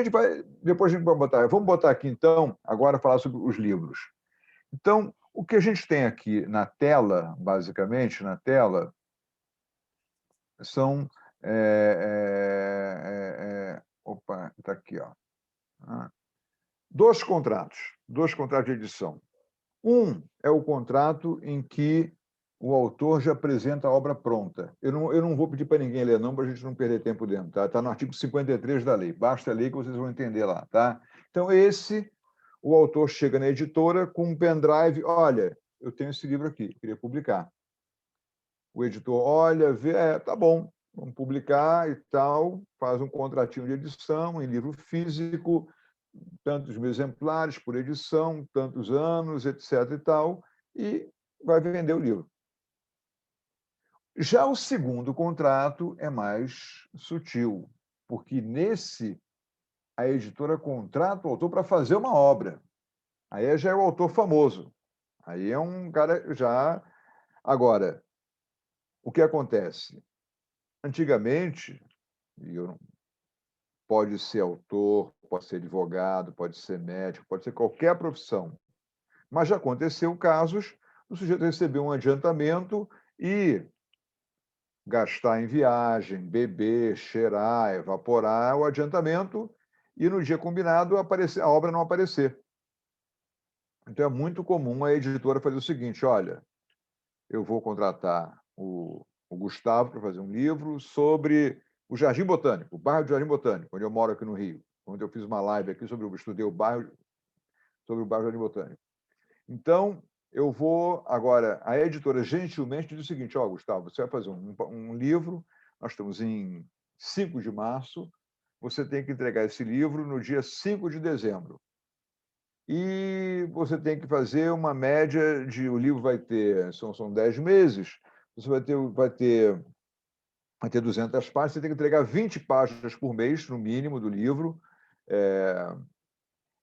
depois a gente vai botar. Vamos botar aqui, então, agora falar sobre os livros. Então, o que a gente tem aqui na tela, basicamente, são... Opa, está aqui, ó. Dois contratos de edição. Um é o contrato em que o autor já apresenta a obra pronta. Eu não vou pedir para ninguém ler, não, para a gente não perder tempo dentro. Tá? Está no artigo 53 da lei. Basta ler que vocês vão entender lá. Tá? Então, o autor chega na editora com um pendrive. Olha, eu tenho esse livro aqui, queria publicar. O editor olha, vê, tá bom, vamos publicar e tal, faz um contratinho de edição em livro físico, tantos mil exemplares por edição, tantos anos, etc. e tal, e vai vender o livro. Já o segundo contrato é mais sutil, porque nesse a editora contrata o autor para fazer uma obra. Aí já é o autor famoso. Aí é um cara já... Agora, o que acontece? Antigamente, pode ser autor, pode ser advogado, pode ser médico, pode ser qualquer profissão. Mas já aconteceu casos do sujeito receber um adiantamento e gastar em viagem, beber, cheirar, evaporar o adiantamento e no dia combinado a obra não aparecer. Então é muito comum a editora fazer o seguinte: olha, eu vou contratar o Gustavo para fazer um livro sobre o Jardim Botânico, o bairro do Jardim Botânico, onde eu moro aqui no Rio, onde eu fiz uma live aqui sobre estudei o bairro, sobre o bairro Jardim Botânico. Então, eu vou agora, a editora gentilmente diz o seguinte: ó, Gustavo, você vai fazer um livro, nós estamos em 5 de março, você tem que entregar esse livro no dia 5 de dezembro. E você tem que fazer uma média de... O livro vai ter... São 10 meses. Você vai ter 200 páginas. Você tem que entregar 20 páginas por mês, no mínimo, do livro.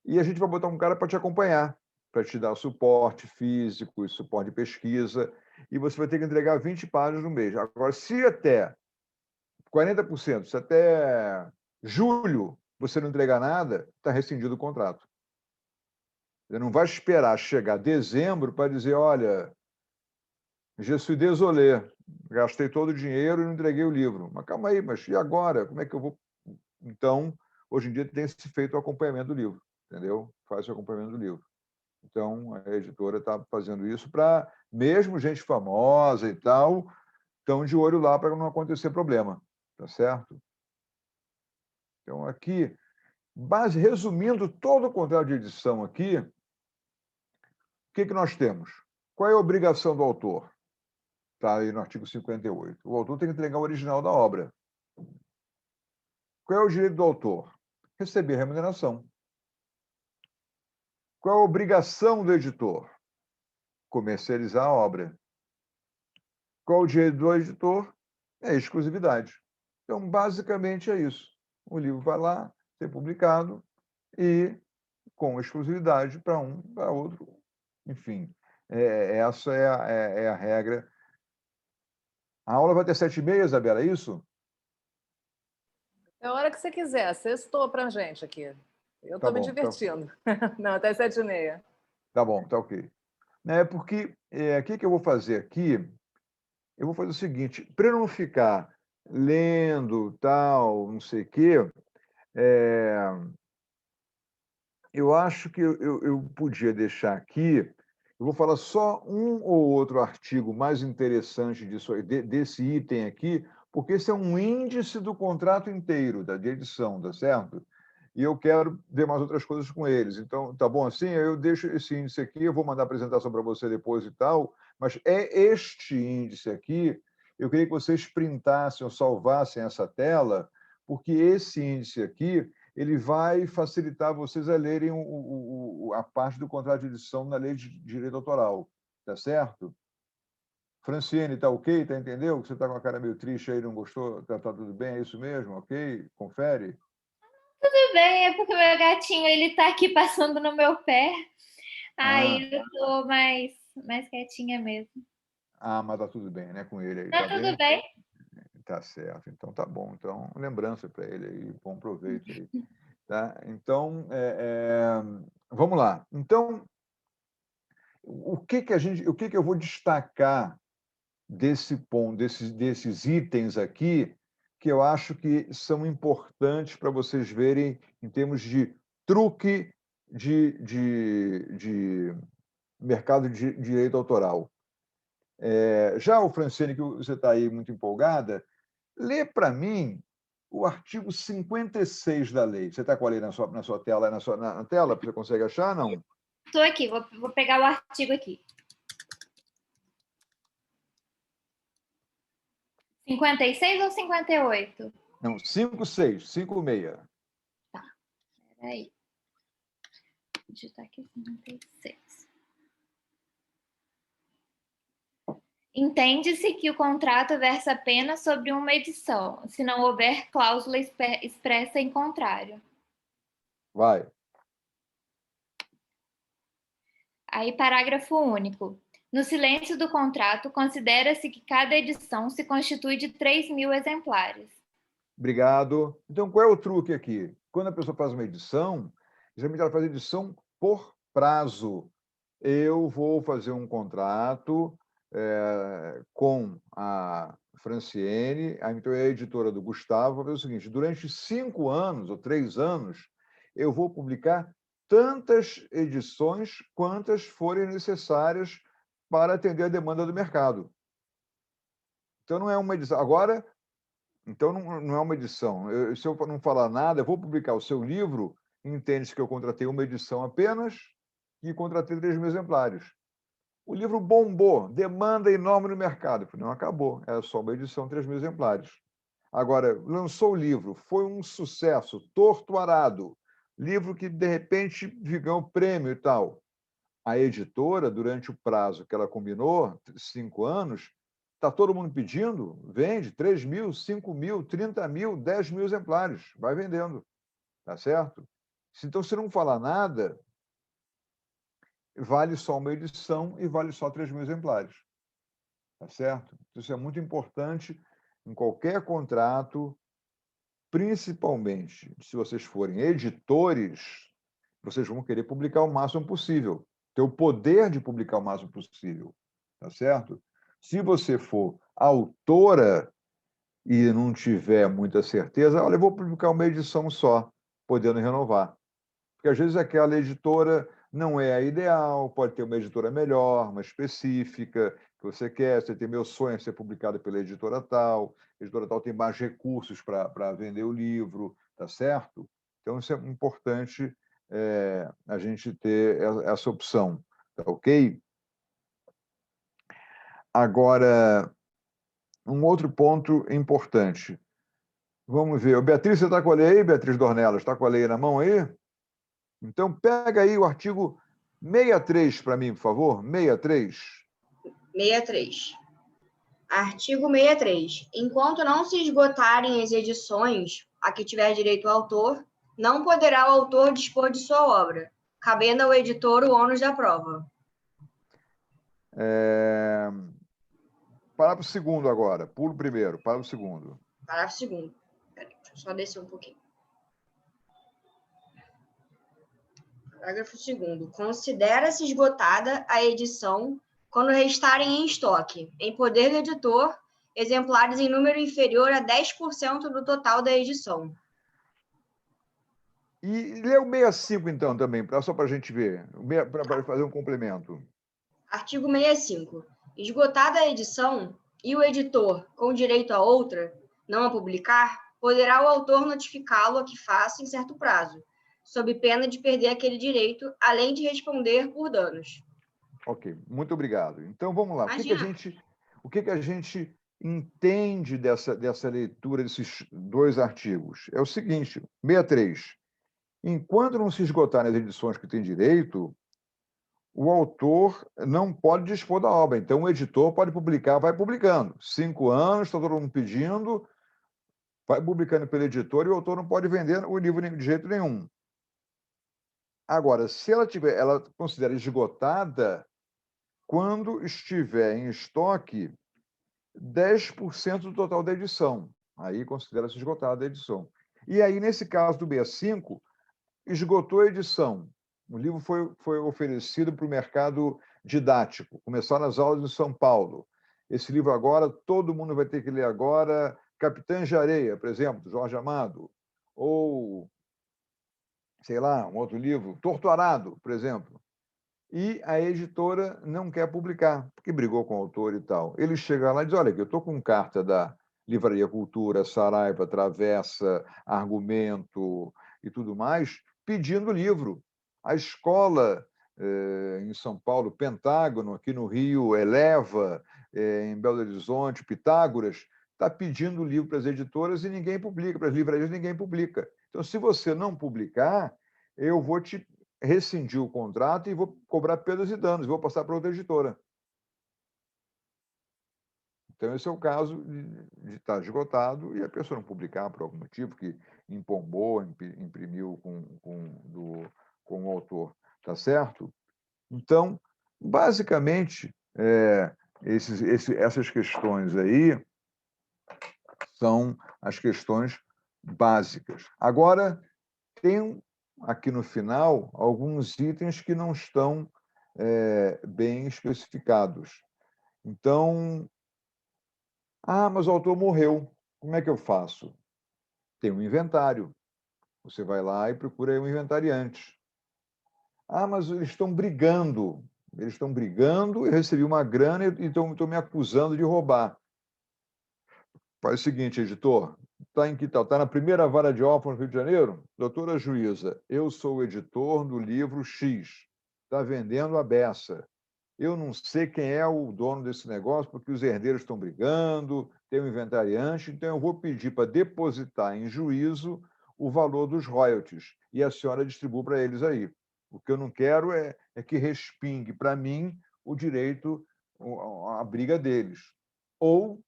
E a gente vai botar um cara para te acompanhar, para te dar suporte físico, suporte de pesquisa. E você vai ter que entregar 20 páginas no mês. Agora, se até 40%, se até julho você não entregar nada, está rescindido o contrato. Você não vai esperar chegar dezembro para dizer: olha, je suis désolé, gastei todo o dinheiro e não entreguei o livro. Mas calma aí, mas e agora? Como é que eu vou? Então, hoje em dia tem se feito o acompanhamento do livro, entendeu? Faz o acompanhamento do livro. Então, a editora está fazendo isso para, mesmo gente famosa e tal, estão de olho lá para não acontecer problema, tá certo? Então, aqui, resumindo todo o contrato de edição aqui, o que nós temos? Qual é a obrigação do autor? Está aí no artigo 58. O autor tem que entregar o original da obra. Qual é o direito do autor? Receber remuneração. Qual é a obrigação do editor? Comercializar a obra. Qual é o direito do editor? É exclusividade. Então, basicamente, é isso. O livro vai lá ser publicado e com exclusividade para um, para outro. Enfim, essa é a regra. A aula vai ter 7h30, Isabela, é isso? É a hora que você quiser. Sextou para a gente aqui. Eu estou me divertindo. Não, até 7h30. Tá bom, tá ok. Porque o que eu vou fazer aqui? Eu vou fazer o seguinte: para eu não ficar lendo, tal, não sei o quê, eu acho que eu podia deixar aqui. Eu vou falar só um ou outro artigo mais interessante desse item aqui, porque esse é um índice do contrato inteiro, de edição, tá certo? E eu quero ver mais outras coisas com eles. Então, tá bom assim? Eu deixo esse índice aqui, eu vou mandar a apresentação para você depois e tal, mas é este índice aqui, eu queria que vocês printassem ou salvassem essa tela, porque esse índice aqui ele vai facilitar vocês a lerem a parte do contrato de edição na lei de direito autoral, tá certo? Franciene, tá ok? Tá entendeu? Você tá com a cara meio triste aí, não gostou? Tá tudo bem? É isso mesmo? Ok? Confere? Tudo bem, é porque meu gatinho ele tá aqui passando no meu pé. Aí eu tô mais quietinha mesmo. Mas tá tudo bem, né, com ele aí, Tá tudo bem? Tá certo, então tá bom. Então, lembrança para ele aí, bom proveito aí. Tá? Então, vamos lá. Então, o que eu vou destacar desse ponto, desses itens aqui, que eu acho que são importantes para vocês verem em termos de truque de mercado de direito autoral. Já o Franciene, que você está aí muito empolgada, lê para mim o artigo 56 da lei. Você está com a lei na sua tela, na tela? Você consegue achar, não? Estou aqui, vou pegar o artigo aqui. 56 ou 58? Não, 56, 56. Tá, peraí. Vou digitar aqui 56. Entende-se que o contrato versa apenas sobre uma edição, se não houver cláusula expressa em contrário. Vai. Aí, parágrafo único. No silêncio do contrato, considera-se que cada edição se constitui de 3.000 exemplares. Obrigado. Então, qual é o truque aqui? Quando a pessoa faz uma edição, geralmente ela faz edição por prazo. Eu vou fazer um contrato com a Franciene, então é a editora do Gustavo, vou fazer o seguinte: durante 5 anos ou 3 anos, eu vou publicar tantas edições quantas forem necessárias para atender a demanda do mercado. Então, não é uma edição. Agora, Então, não é uma edição. Se eu não falar nada, eu vou publicar o seu livro, entende-se que eu contratei uma edição apenas e contratei 3.000 exemplares. O livro bombou, demanda enorme no mercado. Eu falei, não, acabou, é só uma edição, 3.000 exemplares. Agora, lançou o livro, foi um sucesso, torto arado, livro que, de repente, ganhou prêmio e tal. A editora, durante o prazo que ela combinou, 5 anos, está todo mundo pedindo, vende 3.000, 5.000, 30.000, 10.000 exemplares, vai vendendo, tá certo? Então, se não falar nada, vale só uma edição e vale só 3.000 exemplares, tá certo? Isso é muito importante em qualquer contrato, principalmente se vocês forem editores, vocês vão querer publicar o máximo possível, ter o poder de publicar o máximo possível, tá certo? Se você for autora e não tiver muita certeza, olha, eu vou publicar uma edição só, podendo renovar. Porque às vezes aquela editora não é a ideal, pode ter uma editora melhor, uma específica, que você quer, você tem meu sonho de ser publicado pela a editora tal tem mais recursos para vender o livro, tá certo? Então, isso é importante a gente ter essa opção, tá ok? Agora, um outro ponto importante. Vamos ver. Beatriz, você está com a lei aí, Beatriz Dornelas? Está com a lei na mão aí? Então, pega aí o artigo 63 para mim, por favor. 63. 63. Artigo 63. Enquanto não se esgotarem as edições a que tiver direito o autor, não poderá o autor dispor de sua obra, cabendo ao editor o ônus da prova. Parágrafo 2º agora. Pulo o primeiro, parágrafo 2º. Parágrafo 2º. Peraí, deixa eu só descer um pouquinho. Parágrafo 2º. Considera-se esgotada a edição quando restarem em estoque, em poder do editor, exemplares em número inferior a 10% do total da edição. E lê o 65, então, também, só para a gente ver, para fazer um complemento. Artigo 65. Esgotada a edição e o editor, com direito a outra, não a publicar, poderá o autor notificá-lo a que faça em certo prazo, sob pena de perder aquele direito, além de responder por danos. Ok, muito obrigado. Então, vamos lá. Imagina. O que a gente entende dessa leitura desses dois artigos? É o seguinte, 63. Enquanto não se esgotarem as edições que têm direito, o autor não pode dispor da obra. Então, o editor pode publicar, vai publicando. 5 anos, está todo mundo pedindo, vai publicando pelo editor e o autor não pode vender o livro de jeito nenhum. Agora, se ela considera esgotada quando estiver em estoque 10% do total da edição. Aí considera-se esgotada a edição. E aí, nesse caso do 65, esgotou a edição. O livro foi oferecido para o mercado didático. Começaram as aulas em São Paulo. Esse livro agora, todo mundo vai ter que ler agora Capitães de Areia, por exemplo, do Jorge Amado. Ou, sei lá, um outro livro, Torto Arado, por exemplo. E a editora não quer publicar, porque brigou com o autor e tal. Ele chega lá e diz, olha, eu estou com carta da Livraria Cultura, Saraiva, Travessa, Argumento e tudo mais, pedindo livro. A escola em São Paulo, Pentágono, aqui no Rio, Eleva, em Belo Horizonte, Pitágoras, está pedindo livro para as editoras e ninguém publica, para as livrarias ninguém publica. Então, se você não publicar, eu vou te rescindir o contrato e vou cobrar perdas e danos, vou passar para outra editora. Então, esse é o caso de estar esgotado e a pessoa não publicar por algum motivo, que empombou, imprimiu com o autor. Tá certo? Então, basicamente, essas questões aí são as questões básicas. Agora, tem aqui no final alguns itens que não estão bem especificados. Então, mas o autor morreu. Como é que eu faço? Tem um inventário. Você vai lá e procura aí um inventariante. Mas eles estão brigando. Eles estão brigando, eu recebi uma grana e estão me acusando de roubar. Faz o seguinte, editor. Está em que tal? Está na primeira vara de órfãos do Rio de Janeiro? Doutora juíza, eu sou o editor do livro X. Está vendendo a beça. Eu não sei quem é o dono desse negócio, porque os herdeiros estão brigando, tem um inventariante, então eu vou pedir para depositar em juízo o valor dos royalties e a senhora distribui para eles aí. O que eu não quero é que respingue para mim o direito, a briga deles. Ou,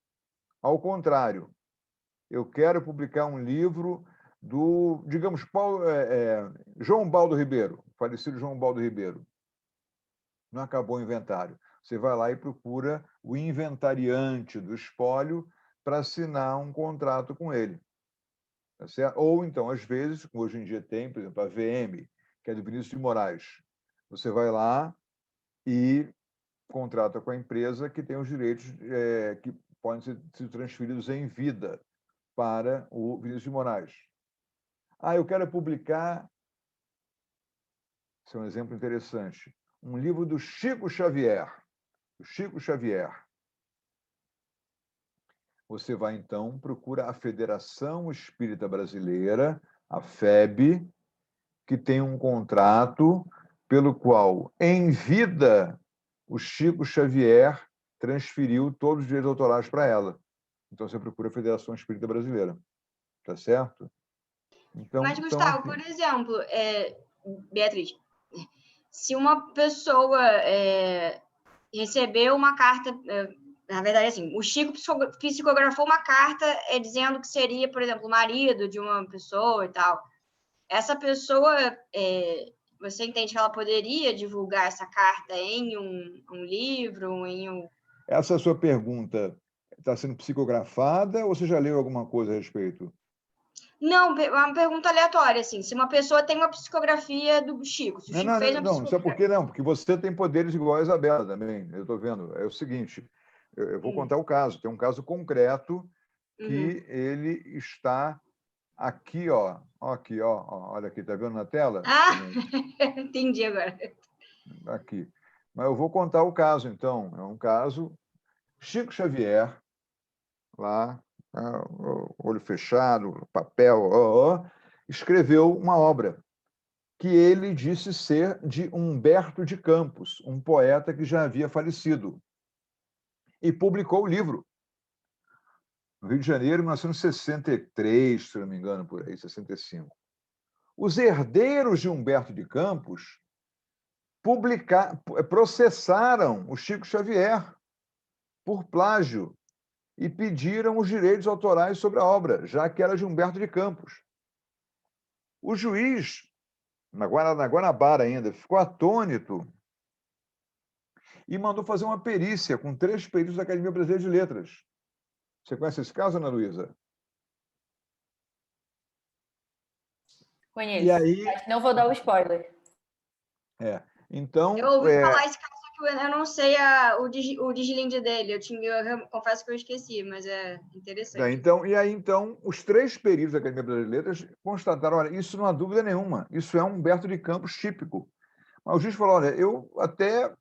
ao contrário, eu quero publicar um livro do, digamos, João Baldo Ribeiro, falecido João Baldo Ribeiro. Não acabou o inventário. Você vai lá e procura o inventariante do espólio para assinar um contrato com ele. Tá certo? Ou, então, às vezes, como hoje em dia tem, por exemplo, a VM, que é do Vinícius de Moraes. Você vai lá e contrata com a empresa que tem os direitos que podem ser transferidos em vida para o Vinícius de Moraes. Eu quero publicar, esse é um exemplo interessante, um livro do Chico Xavier. O Chico Xavier. Você vai, então, procura a Federação Espírita Brasileira, a FEB, que tem um contrato pelo qual, em vida, o Chico Xavier transferiu todos os direitos autorais para ela. Então, você procura a Federação Espírita Brasileira. Tá certo? Então, Mas, Gustavo, por exemplo, Beatriz, se uma pessoa recebeu uma carta, na verdade, assim, o Chico psicografou uma carta dizendo que seria, por exemplo, o marido de uma pessoa e tal. Essa pessoa, você entende que ela poderia divulgar essa carta em um livro, Essa sua pergunta está sendo psicografada ou você já leu alguma coisa a respeito? Não, uma pergunta aleatória, assim, se uma pessoa tem uma psicografia do Chico, se o Chico fez uma não, sabe por quê? Não, porque você tem poderes iguais a Isabela também, eu estou vendo. É o seguinte, eu vou contar o caso, tem um caso concreto que ele está aqui, ó, aqui, ó, olha aqui, tá vendo na tela? Entendi agora. Aqui. Mas eu vou contar o caso, então. É um caso, Chico Xavier, lá, olho fechado, papel, escreveu uma obra que ele disse ser de Humberto de Campos, um poeta que já havia falecido, e publicou o livro. No Rio de Janeiro, em 1963, se não me engano, por aí, 65. Os herdeiros de Humberto de Campos processaram o Chico Xavier por plágio e pediram os direitos autorais sobre a obra, já que era de Humberto de Campos. O juiz, na Guanabara ainda, ficou atônito e mandou fazer uma perícia com 3 peritos da Academia Brasileira de Letras. Você conhece esse caso, Ana Luísa? Conheço. E aí... Mas não vou dar o spoiler. Então... Eu ouvi falar esse caso, só que eu não sei o deslinde dele. Eu confesso que eu esqueci, mas é interessante. Então, os 3 peritos da Academia Brasileira de Letras constataram, olha, isso não há dúvida nenhuma, isso é um Humberto de Campos típico. Mas o juiz falou, olha, eu até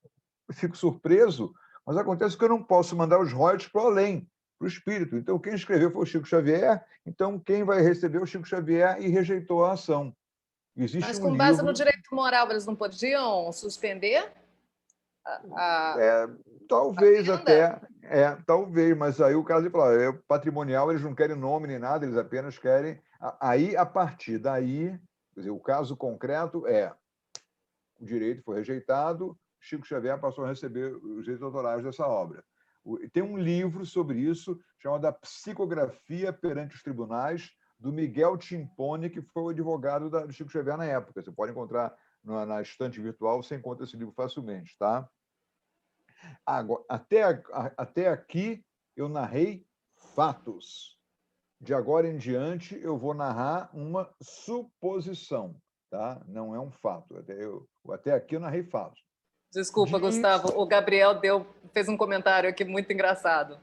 fico surpreso, mas acontece que eu não posso mandar os royalties para o além, para o espírito. Então, quem escreveu foi o Chico Xavier, então quem vai receber é o Chico Xavier, e rejeitou a ação. Existe Mas um com base livro... no direito moral, eles não podiam suspender? Talvez até, talvez, mas aí o caso de falar, patrimonial, eles não querem nome nem nada, eles apenas querem. Aí, a partir daí, quer dizer, o caso concreto o direito foi rejeitado, Chico Xavier passou a receber os direitos autorais dessa obra. Tem um livro sobre isso, chamado A Psicografia perante os Tribunais, do Miguel Timpone, que foi o advogado do Chico Xavier na época. Você pode encontrar na estante virtual, você encontra esse livro facilmente, tá? Agora, até aqui eu narrei fatos. De agora em diante eu vou narrar uma suposição, tá? Não é um fato. Até aqui eu narrei fatos. Desculpa, Gustavo, o Gabriel fez um comentário aqui muito engraçado.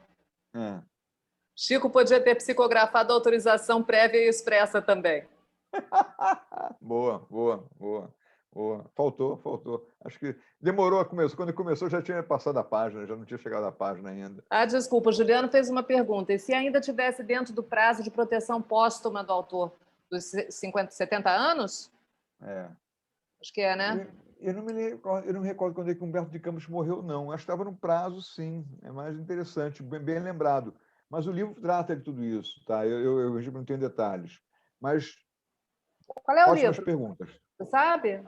Chico podia ter psicografado a autorização prévia e expressa também. Boa. Faltou. Acho que demorou a começar. Quando começou, já tinha passado a página, já não tinha chegado à página ainda. Ah, desculpa, o Juliano fez uma pergunta. E se ainda tivesse dentro do prazo de proteção póstuma do autor, dos 50, 70 anos? Acho que é, né? Eu não me recordo quando é que Humberto de Campos morreu, não. Acho que estava no prazo, sim. É mais interessante, bem lembrado. Mas o livro trata de tudo isso, tá? Eu não tenho detalhes. Mas Qual é o ótimas livro? perguntas. Você sabe?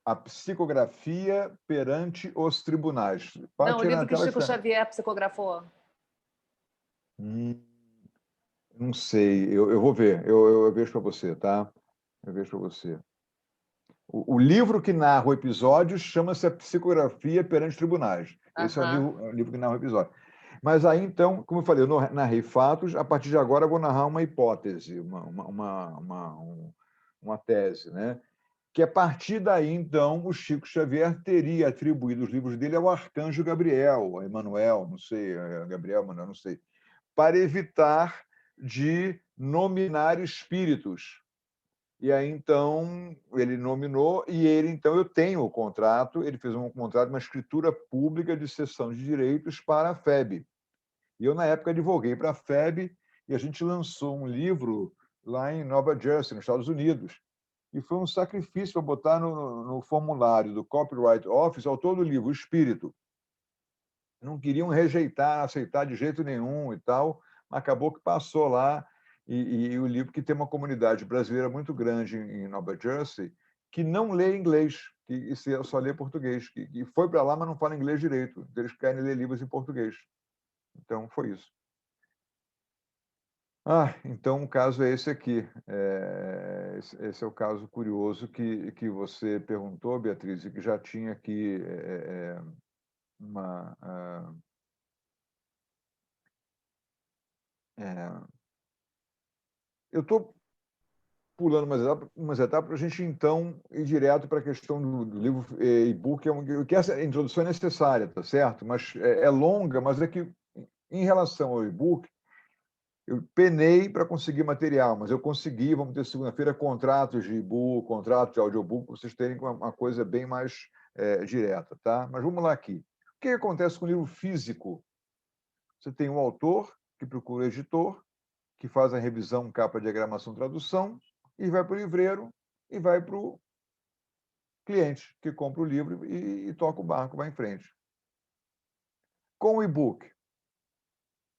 A psicografia perante os tribunais. Não, o Pode tirar livro na que tela Chico está. Xavier psicografou. Não sei, eu vou ver, eu vejo para você, tá? Eu vejo para você. O livro que narra o episódio chama-se A Psicografia perante Tribunais. Esse é o livro que narra o episódio. Mas aí, então, como eu falei, eu narrei fatos, a partir de agora eu vou narrar uma hipótese, uma tese, né? Que a partir daí, então, o Chico Xavier teria atribuído os livros dele ao arcanjo Gabriel, a Emanuel, não sei, Gabriel, Emanuel, não sei, para evitar de nominar espíritos. E aí, então, ele nominou, e ele, então, eu tenho o contrato, ele fez um contrato, uma escritura pública de cessão de direitos para a FEB. E eu, na época, advoguei para a FEB, e a gente lançou um livro lá em Nova Jersey, nos Estados Unidos. E foi um sacrifício para botar no formulário do Copyright Office ao todo o livro, o Espírito. Não queriam aceitar de jeito nenhum e tal, mas acabou que passou lá, e o livro que tem uma comunidade brasileira muito grande em Nova Jersey, que não lê inglês, que só lê português, que foi para lá, mas não fala inglês direito. Eles querem ler livros em português. Então, foi isso. Então o caso é esse aqui. Esse é o caso curioso que você perguntou, Beatriz, e que já tinha aqui uma... Eu estou pulando umas etapas para a gente, então, ir direto para a questão do livro e-book, que essa introdução é necessária, tá certo? Mas é longa, mas é que, em relação ao e-book, eu penei para conseguir material, mas eu consegui, vamos ter segunda-feira, contratos de e-book, contratos de audiobook, para vocês terem uma coisa bem mais direta, tá? Mas vamos lá aqui. O que acontece com o livro físico? Você tem um autor que procura o editor, que faz a revisão, capa, diagramação, tradução, e vai para o livreiro e vai para o cliente, que compra o livro e toca o barco, vai em frente. Com o e-book,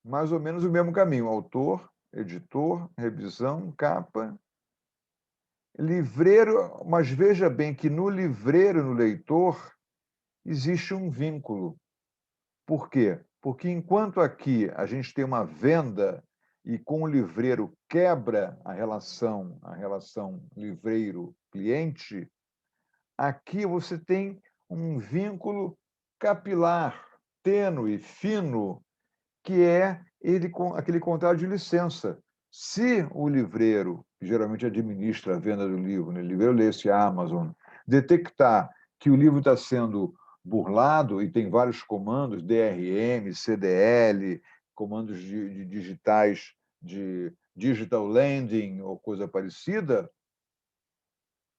mais ou menos o mesmo caminho. Autor, editor, revisão, capa, livreiro, mas veja bem que no livreiro, no leitor, existe um vínculo. Por quê? Porque enquanto aqui a gente tem uma venda e com o livreiro quebra a relação livreiro-cliente, aqui você tem um vínculo capilar, tênue, fino, que é aquele contrato de licença. Se o livreiro, que geralmente administra a venda do livro, né, livreiro lê-se a Amazon, detectar que o livro está sendo burlado, e tem vários comandos, DRM, CDL, comandos de digitais de digital lending ou coisa parecida,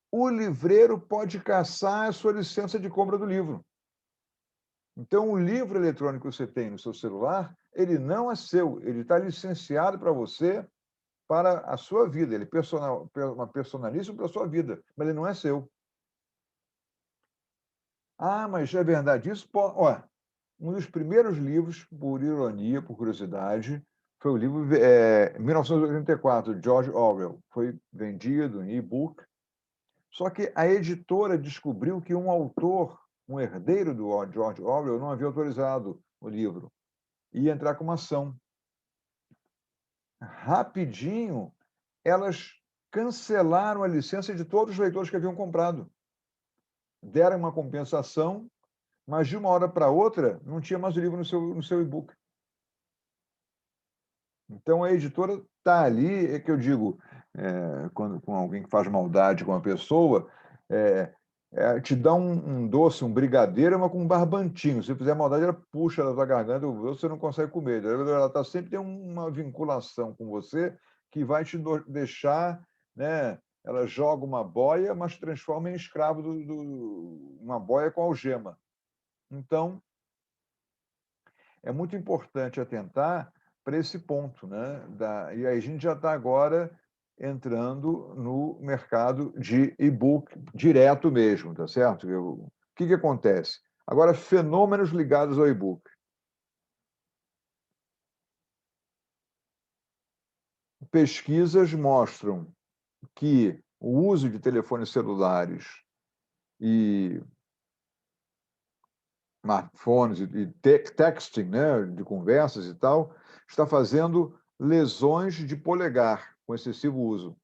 o livreiro pode cassar a sua licença de compra do livro. Então, o livro eletrônico que você tem no seu celular, ele não é seu, ele está licenciado para você, para a sua vida. Ele é personalíssimo para a sua vida, mas ele não é seu. Mas é verdade isso? Olha, um dos primeiros livros, por ironia, por curiosidade, foi o livro 1984, de George Orwell. Foi vendido em e-book. Só que a editora descobriu que um autor, um herdeiro do George Orwell, não havia autorizado o livro. Ia entrar com uma ação. Rapidinho, elas cancelaram a licença de todos os leitores que haviam comprado. Deram uma compensação, mas de uma hora para outra não tinha mais o livro no seu e-book. Então a editora está ali, é que eu digo, quando com alguém que faz maldade com uma pessoa, te dá um doce, um brigadeiro, mas com um barbantinho. Se fizer maldade, ela puxa da tua garganta, você não consegue comer. Ela está sempre tem uma vinculação com você que vai te deixar, né, ela joga uma boia, mas transforma em escravo uma boia com algema. Então, é muito importante atentar para esse ponto, né? E aí a gente já está agora entrando no mercado de e-book direto mesmo, tá certo? O que acontece? Agora, fenômenos ligados ao e-book. Pesquisas mostram que o uso de telefones celulares e smartphones e texting, né, de conversas e tal, está fazendo lesões de polegar com excessivo uso.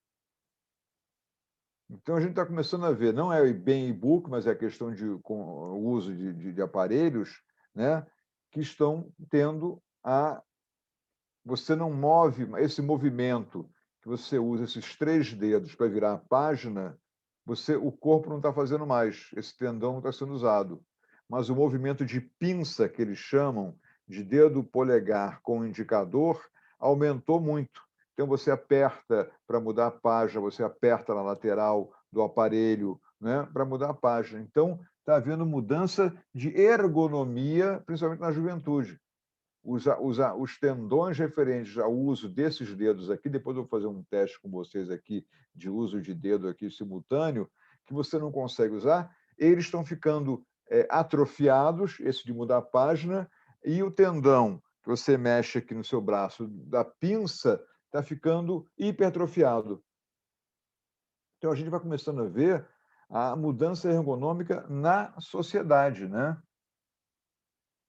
Então, a gente está começando a ver, não é bem e-book, mas é a questão com o uso de aparelhos, né, que estão tendo a... Você não move esse movimento que você usa esses 3 dedos para virar a página, o corpo não está fazendo mais, esse tendão não está sendo usado. Mas o movimento de pinça, que eles chamam, de dedo polegar com o indicador, aumentou muito. Então, você aperta para mudar a página, você aperta na lateral do aparelho, né, para mudar a página. Então, está havendo mudança de ergonomia, principalmente na juventude. Os tendões referentes ao uso desses dedos aqui, depois eu vou fazer um teste com vocês aqui, de uso de dedo aqui simultâneo, que você não consegue usar, eles estão ficando atrofiados, esse de mudar a página, e o tendão que você mexe aqui no seu braço, da pinça, está ficando hipertrofiado. Então, a gente vai começando a ver a mudança ergonômica na sociedade, né?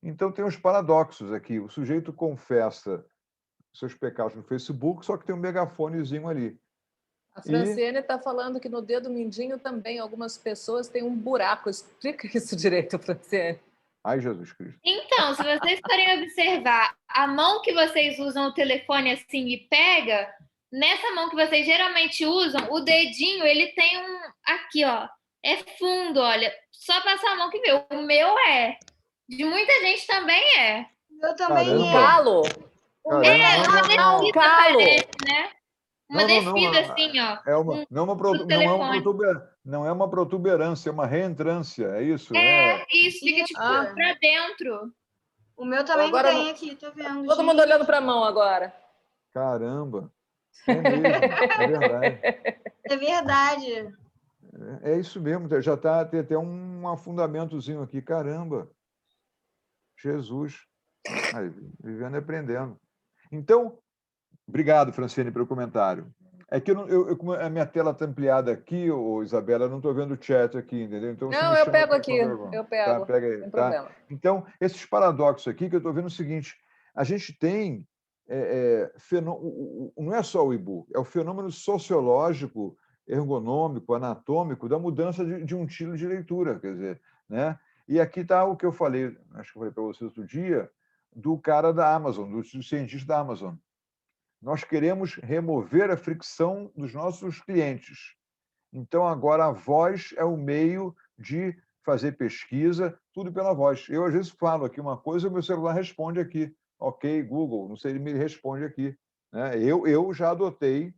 Então, tem uns paradoxos aqui. O sujeito confessa seus pecados no Facebook, só que tem um megafonezinho ali. A Franciene está falando que no dedo mindinho também algumas pessoas têm um buraco. Explica isso direito, Franciene. Ai, Jesus Cristo. Então, se vocês forem observar, a mão que vocês usam o telefone assim e pega, nessa mão que vocês geralmente usam, o dedinho, ele tem aqui, ó, é fundo, olha. Só passar a mão que vê. O meu é. De muita gente também é. Eu também Caramba. Calo. Caramba, Uma descida, calo. parece, né? Uma descida assim, ó. Não é uma protuberância, é uma reentrância, é isso? Isso, fica tipo pra dentro. O meu também Agora tem aqui, tô vendo. Todo mundo olhando para a mão agora. Caramba, é mesmo, é verdade. É verdade. É isso mesmo, já tem até um afundamentozinho aqui, caramba. Jesus. Aí, vivendo e aprendendo. Então, obrigado, Franciene, pelo comentário. É que a minha tela está ampliada aqui, Isabela, eu não estou vendo o chat aqui, entendeu? Então, não, eu pego aqui, eu pego. Tá, pega aí, sem tá? problema. Então, esses paradoxos aqui que eu estou vendo é o seguinte, a gente tem, não é só o e-book, é o fenômeno sociológico, ergonômico, anatômico, da mudança de um estilo de leitura, quer dizer, né? E aqui está o que eu falei, acho que eu falei para vocês outro dia, do cara da Amazon, do cientista da Amazon. Nós queremos remover a fricção dos nossos clientes. Então, agora, a voz é o meio de fazer pesquisa, tudo pela voz. Eu, às vezes, falo aqui uma coisa e o meu celular responde aqui. Ok, Google, não sei, ele me responde aqui. Né? Eu já adotei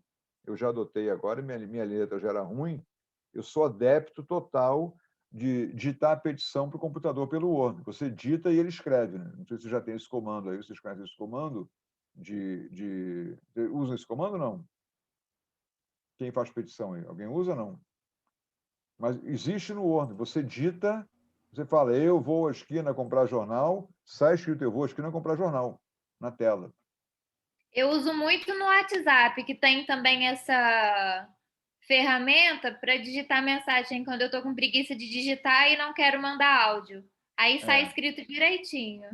agora, minha letra já era ruim, eu sou adepto total de digitar a petição para o computador pelo Word. Você dita e ele escreve. Né? Não sei se você já tem esse comando aí, vocês conhecem esse comando? Usa esse comando ou não? Quem faz petição aí? Alguém usa ou não? Mas existe no Word. Você dita, você fala, eu vou à esquina comprar jornal, sai escrito, eu vou à esquina comprar jornal, na tela. Eu uso muito no WhatsApp, que tem também essa ferramenta para digitar mensagem quando eu estou com preguiça de digitar e não quero mandar áudio. Aí sai escrito direitinho.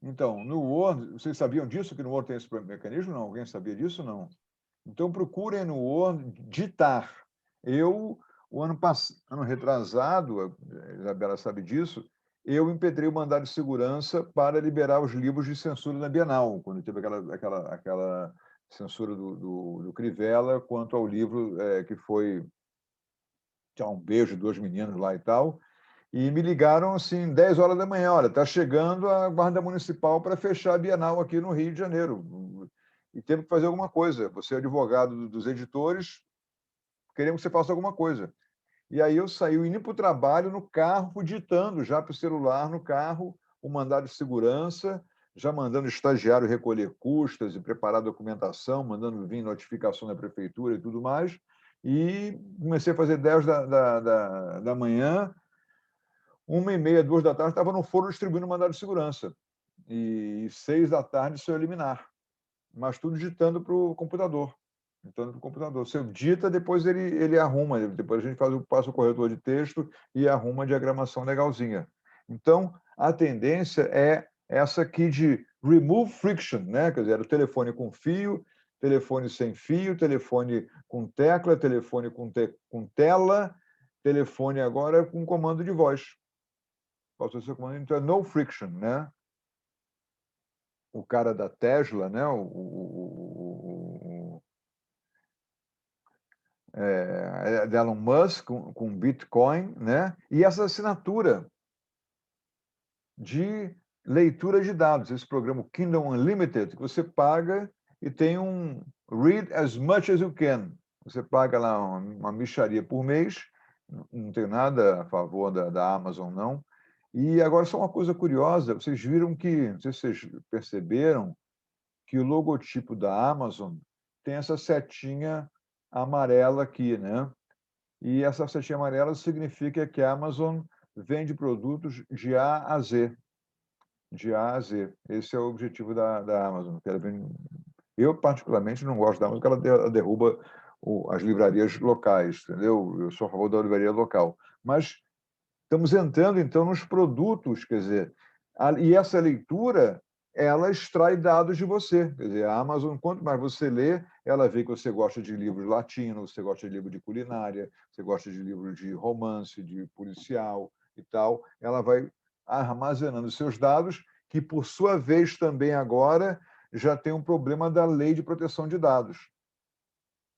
Então, no Word, vocês sabiam disso, que no Word tem esse mecanismo? Não? Alguém sabia disso? Não. Então, procurem no Word ditar. O ano retrasado, a Isabela sabe disso, eu impetrei o mandado de segurança para liberar os livros de censura na Bienal, quando teve aquela censura do Crivella quanto ao livro que foi Tinha Um Beijo, Dois Meninos lá e tal, e me ligaram assim, 10 horas da manhã, olha, está chegando a Guarda Municipal para fechar a Bienal aqui no Rio de Janeiro, e temos que fazer alguma coisa. Você é advogado dos editores, queremos que você faça alguma coisa. E aí eu saí indo para o trabalho no carro, digitando já para o celular no carro o mandado de segurança, já mandando o estagiário recolher custas e preparar a documentação, mandando vir notificação da prefeitura e tudo mais. E comecei a fazer 10 da manhã, 1h30, 2 da tarde, estava no forno distribuindo o mandado de segurança. E 6 da tarde, seu liminar. Mas tudo digitando para o computador. Digitando para o computador. Você digita, depois ele arruma. Depois a gente passa o corretor de texto e arruma a diagramação legalzinha. Então, a tendência é essa aqui de remove friction, né? Quer dizer, o telefone com fio, telefone sem fio, telefone com tecla, telefone com tela, telefone agora com comando de voz. Passou a ser comando, então é no friction, né? O cara da Tesla, né? De Elon Musk com Bitcoin, né? E essa assinatura de leitura de dados, esse programa Kindle Unlimited, que você paga e tem um read as much as you can. Você paga lá uma mixaria por mês, não tenho nada a favor da Amazon, não. E agora, só uma coisa curiosa, vocês viram que, não sei se vocês perceberam, que o logotipo da Amazon tem essa setinha amarela aqui, né? E essa setinha amarela significa que a Amazon vende produtos de A a Z. De A a Z. Esse é o objetivo da Amazon. Eu, particularmente, não gosto da Amazon, porque ela derruba as livrarias locais, entendeu? Eu sou a favor da livraria local. Mas estamos entrando, então, nos produtos, quer dizer, e essa leitura, ela extrai dados de você. Quer dizer, a Amazon, quanto mais você lê, ela vê que você gosta de livros latinos, você gosta de livro de culinária, você gosta de livro de romance, de policial e tal. Ela vai armazenando seus dados, que, por sua vez, também agora já tem um problema da lei de proteção de dados.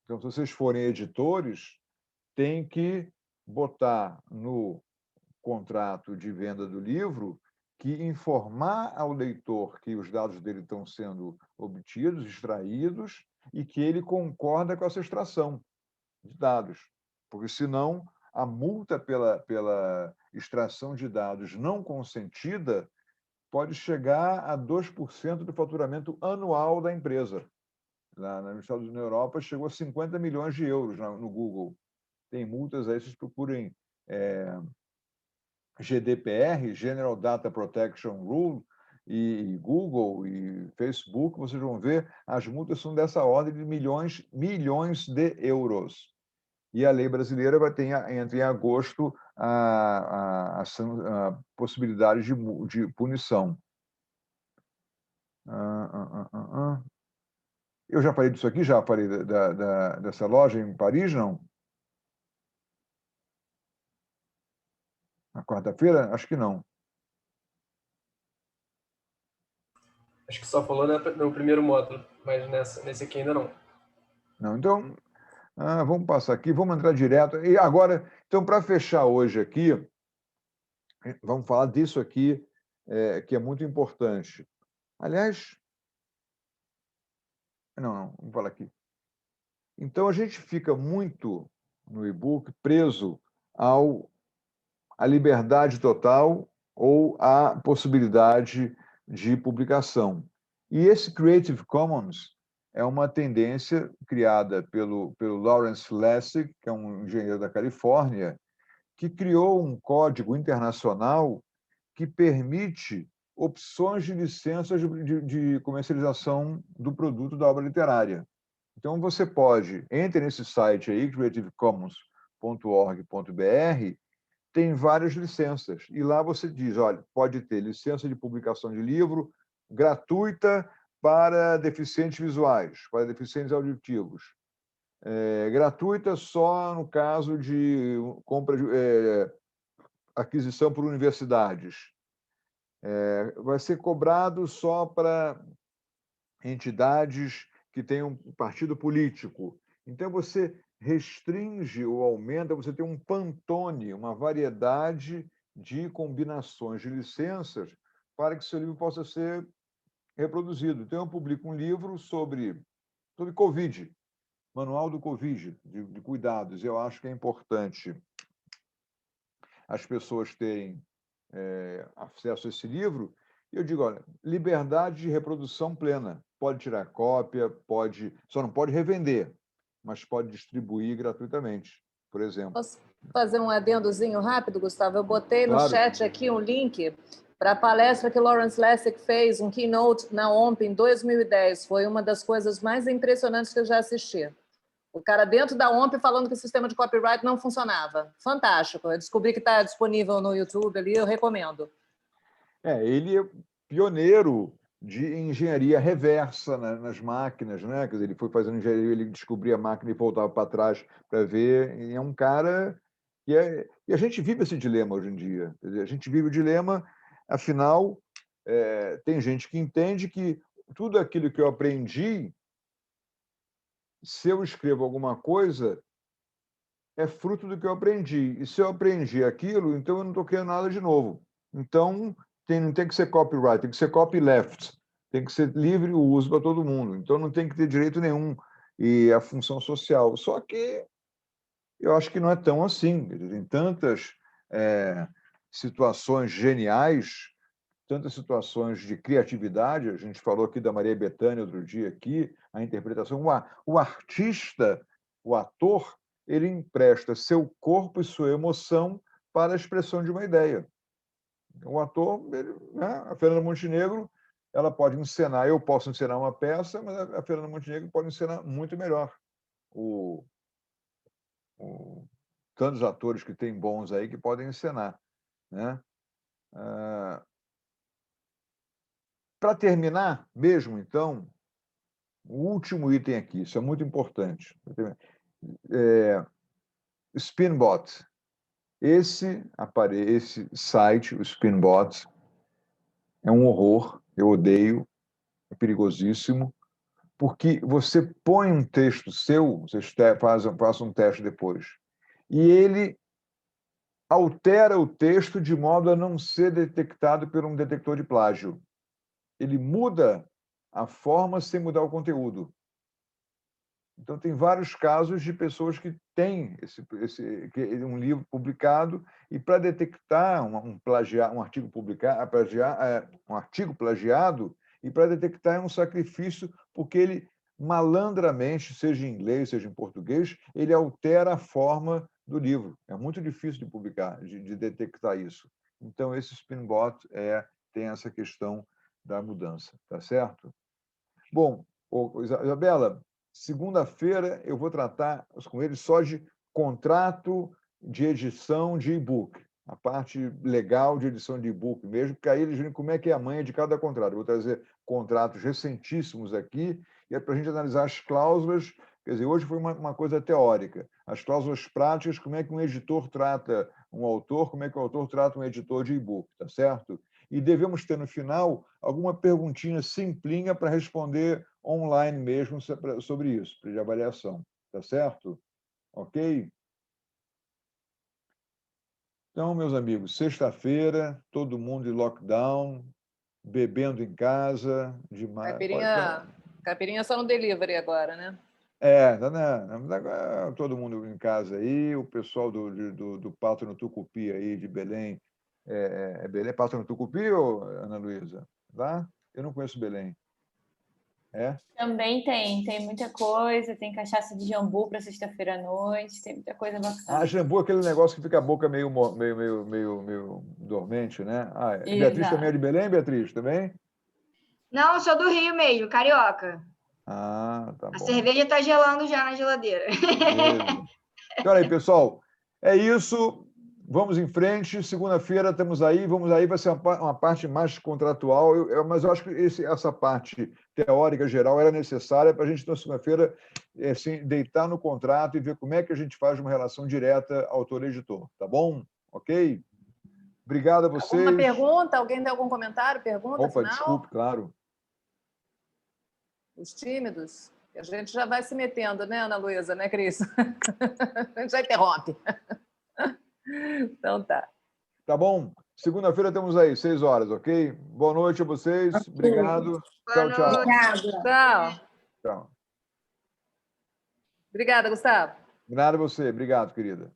Então, se vocês forem editores, tem que botar no contrato de venda do livro que informar ao leitor que os dados dele estão sendo obtidos, extraídos, e que ele concorda com essa extração de dados. Porque, senão, a multa pela extração de dados não consentida pode chegar a 2% do faturamento anual da empresa. Nos Estados Unidos, na Europa, chegou a 50 milhões de euros no Google. Tem multas aí, vocês procurem GDPR, General Data Protection Rule, e Google e Facebook, vocês vão ver, as multas são dessa ordem de milhões de euros. E a lei brasileira vai ter, entra em agosto, a possibilidade de punição. Eu já falei disso aqui? Já falei dessa loja em Paris, não? Na quarta-feira? Acho que não. Acho que só falou no primeiro módulo, mas nesse aqui ainda não. Não, então, vamos passar aqui, vamos entrar direto. E agora, então, para fechar hoje aqui, vamos falar disso aqui, que é muito importante. Aliás, não, vamos falar aqui. Então, a gente fica muito, no e-book, preso à liberdade total ou à possibilidade de publicação. E esse Creative Commons é uma tendência criada pelo Lawrence Lessig, que é um engenheiro da Califórnia, que criou um código internacional que permite opções de licenças de comercialização do produto da obra literária. Então, você pode, entre nesse site aí, creativecommons.org.br, tem várias licenças. E lá você diz, olha, pode ter licença de publicação de livro gratuita para deficientes visuais, para deficientes auditivos. Gratuita só no caso de compra aquisição por universidades. Vai ser cobrado só para entidades que tenham um partido político. Então, você restringe ou aumenta, você tem um pantone, uma variedade de combinações de licenças para que seu livro possa ser reproduzido. Então, eu publico um livro sobre Covid. Manual do Covid, de cuidados. Eu acho que é importante as pessoas terem acesso a esse livro. E eu digo, olha, liberdade de reprodução plena. Pode tirar cópia, só não pode revender, mas pode distribuir gratuitamente, por exemplo. Posso fazer um adendozinho rápido, Gustavo? Eu botei no Claro. chat aqui um link para a palestra que Lawrence Lessig fez, um keynote na OMP em 2010. Foi uma das coisas mais impressionantes que eu já assisti. O cara dentro da OMP falando que o sistema de copyright não funcionava. Fantástico. Eu descobri que está disponível no YouTube ali, eu recomendo. Ele é pioneiro de engenharia reversa nas máquinas, né? Quer dizer, ele foi fazendo engenharia, ele descobria a máquina e voltava para trás para ver. E é um cara e a gente vive esse dilema hoje em dia. Quer dizer, a gente vive o dilema, afinal, tem gente que entende que tudo aquilo que eu aprendi, se eu escrevo alguma coisa, é fruto do que eu aprendi. E se eu aprendi aquilo, então eu não estou criando nada de novo. Então, não tem que ser copyright, tem que ser copyleft. Tem que ser livre o uso para todo mundo. Então, não tem que ter direito nenhum. E a função social. Só que eu acho que não é tão assim. Tem tantas situações geniais, tantas situações de criatividade. A gente falou aqui da Maria Bethânia outro dia, aqui, a interpretação. O artista, o ator, ele empresta seu corpo e sua emoção para a expressão de uma ideia. O ator, a Fernanda Montenegro, ela pode encenar, eu posso encenar uma peça, mas a Fernanda Montenegro pode encenar muito melhor. Tantos atores que tem bons aí que podem encenar, né? Para terminar, mesmo, então, o último item aqui, isso é muito importante. Spinbot. Esse site, o Spinbot, é um horror, eu odeio, é perigosíssimo, porque você põe um texto seu, você faz um teste depois, e ele altera o texto de modo a não ser detectado por um detector de plágio. Ele muda a forma sem mudar o conteúdo. Então, tem vários casos de pessoas que têm um livro publicado e, para detectar um artigo plagiado, e para detectar um sacrifício, porque ele, malandramente, seja em inglês, seja em português, ele altera a forma do livro. É muito difícil de publicar, de detectar isso. Então, esse Spinbot tem essa questão da mudança, tá certo? Bom, Isabela, segunda-feira eu vou tratar com ele só de contrato de edição de e-book, a parte legal de edição de e-book mesmo, porque aí eles veem como é que é a manha de cada contrato. Eu vou trazer contratos recentíssimos aqui, e é para a gente analisar as cláusulas. Quer dizer, hoje foi uma coisa teórica. As cláusulas práticas, como é que um editor trata um autor, como é que o autor trata um editor de e-book, tá certo? E devemos ter, no final, alguma perguntinha simplinha para responder online mesmo sobre isso, de avaliação. Tá certo? Ok? Então, meus amigos, sexta-feira, todo mundo em lockdown, bebendo em casa. Caipirinha só no delivery agora, né? Todo mundo em casa aí, o pessoal do Pato no Tucupi aí, de Belém. Belém, Pato no Tucupi, ou Ana Luísa? Lá? Eu não conheço Belém. Também tem muita coisa, tem cachaça de jambu para sexta-feira à noite, tem muita coisa bacana. Jambu é aquele negócio que fica a boca meio dormente, né? Beatriz também é de Belém, Beatriz, também? Não, eu sou do Rio mesmo, carioca. Tá bom. A cerveja está gelando já na geladeira. Então, aí, pessoal, é isso. Vamos em frente. Segunda-feira estamos aí. Vamos aí, vai ser uma parte mais contratual, mas eu acho que essa parte teórica geral era necessária para a gente, na segunda-feira, assim, deitar no contrato e ver como é que a gente faz uma relação direta autor-editor. Tá bom? Ok? Obrigado a vocês. Alguma pergunta? Alguém tem algum comentário? Pergunta final? Desculpe, claro. Os tímidos? A gente já vai se metendo, né, Ana Luísa, né, Cris? A gente já interrompe. Então tá. Tá bom? Segunda-feira temos aí, 6 horas, ok? Boa noite a vocês. Obrigado. Tchau, tchau. Tchau. Tchau. Obrigada, Gustavo. Nada a você. Obrigado, querida.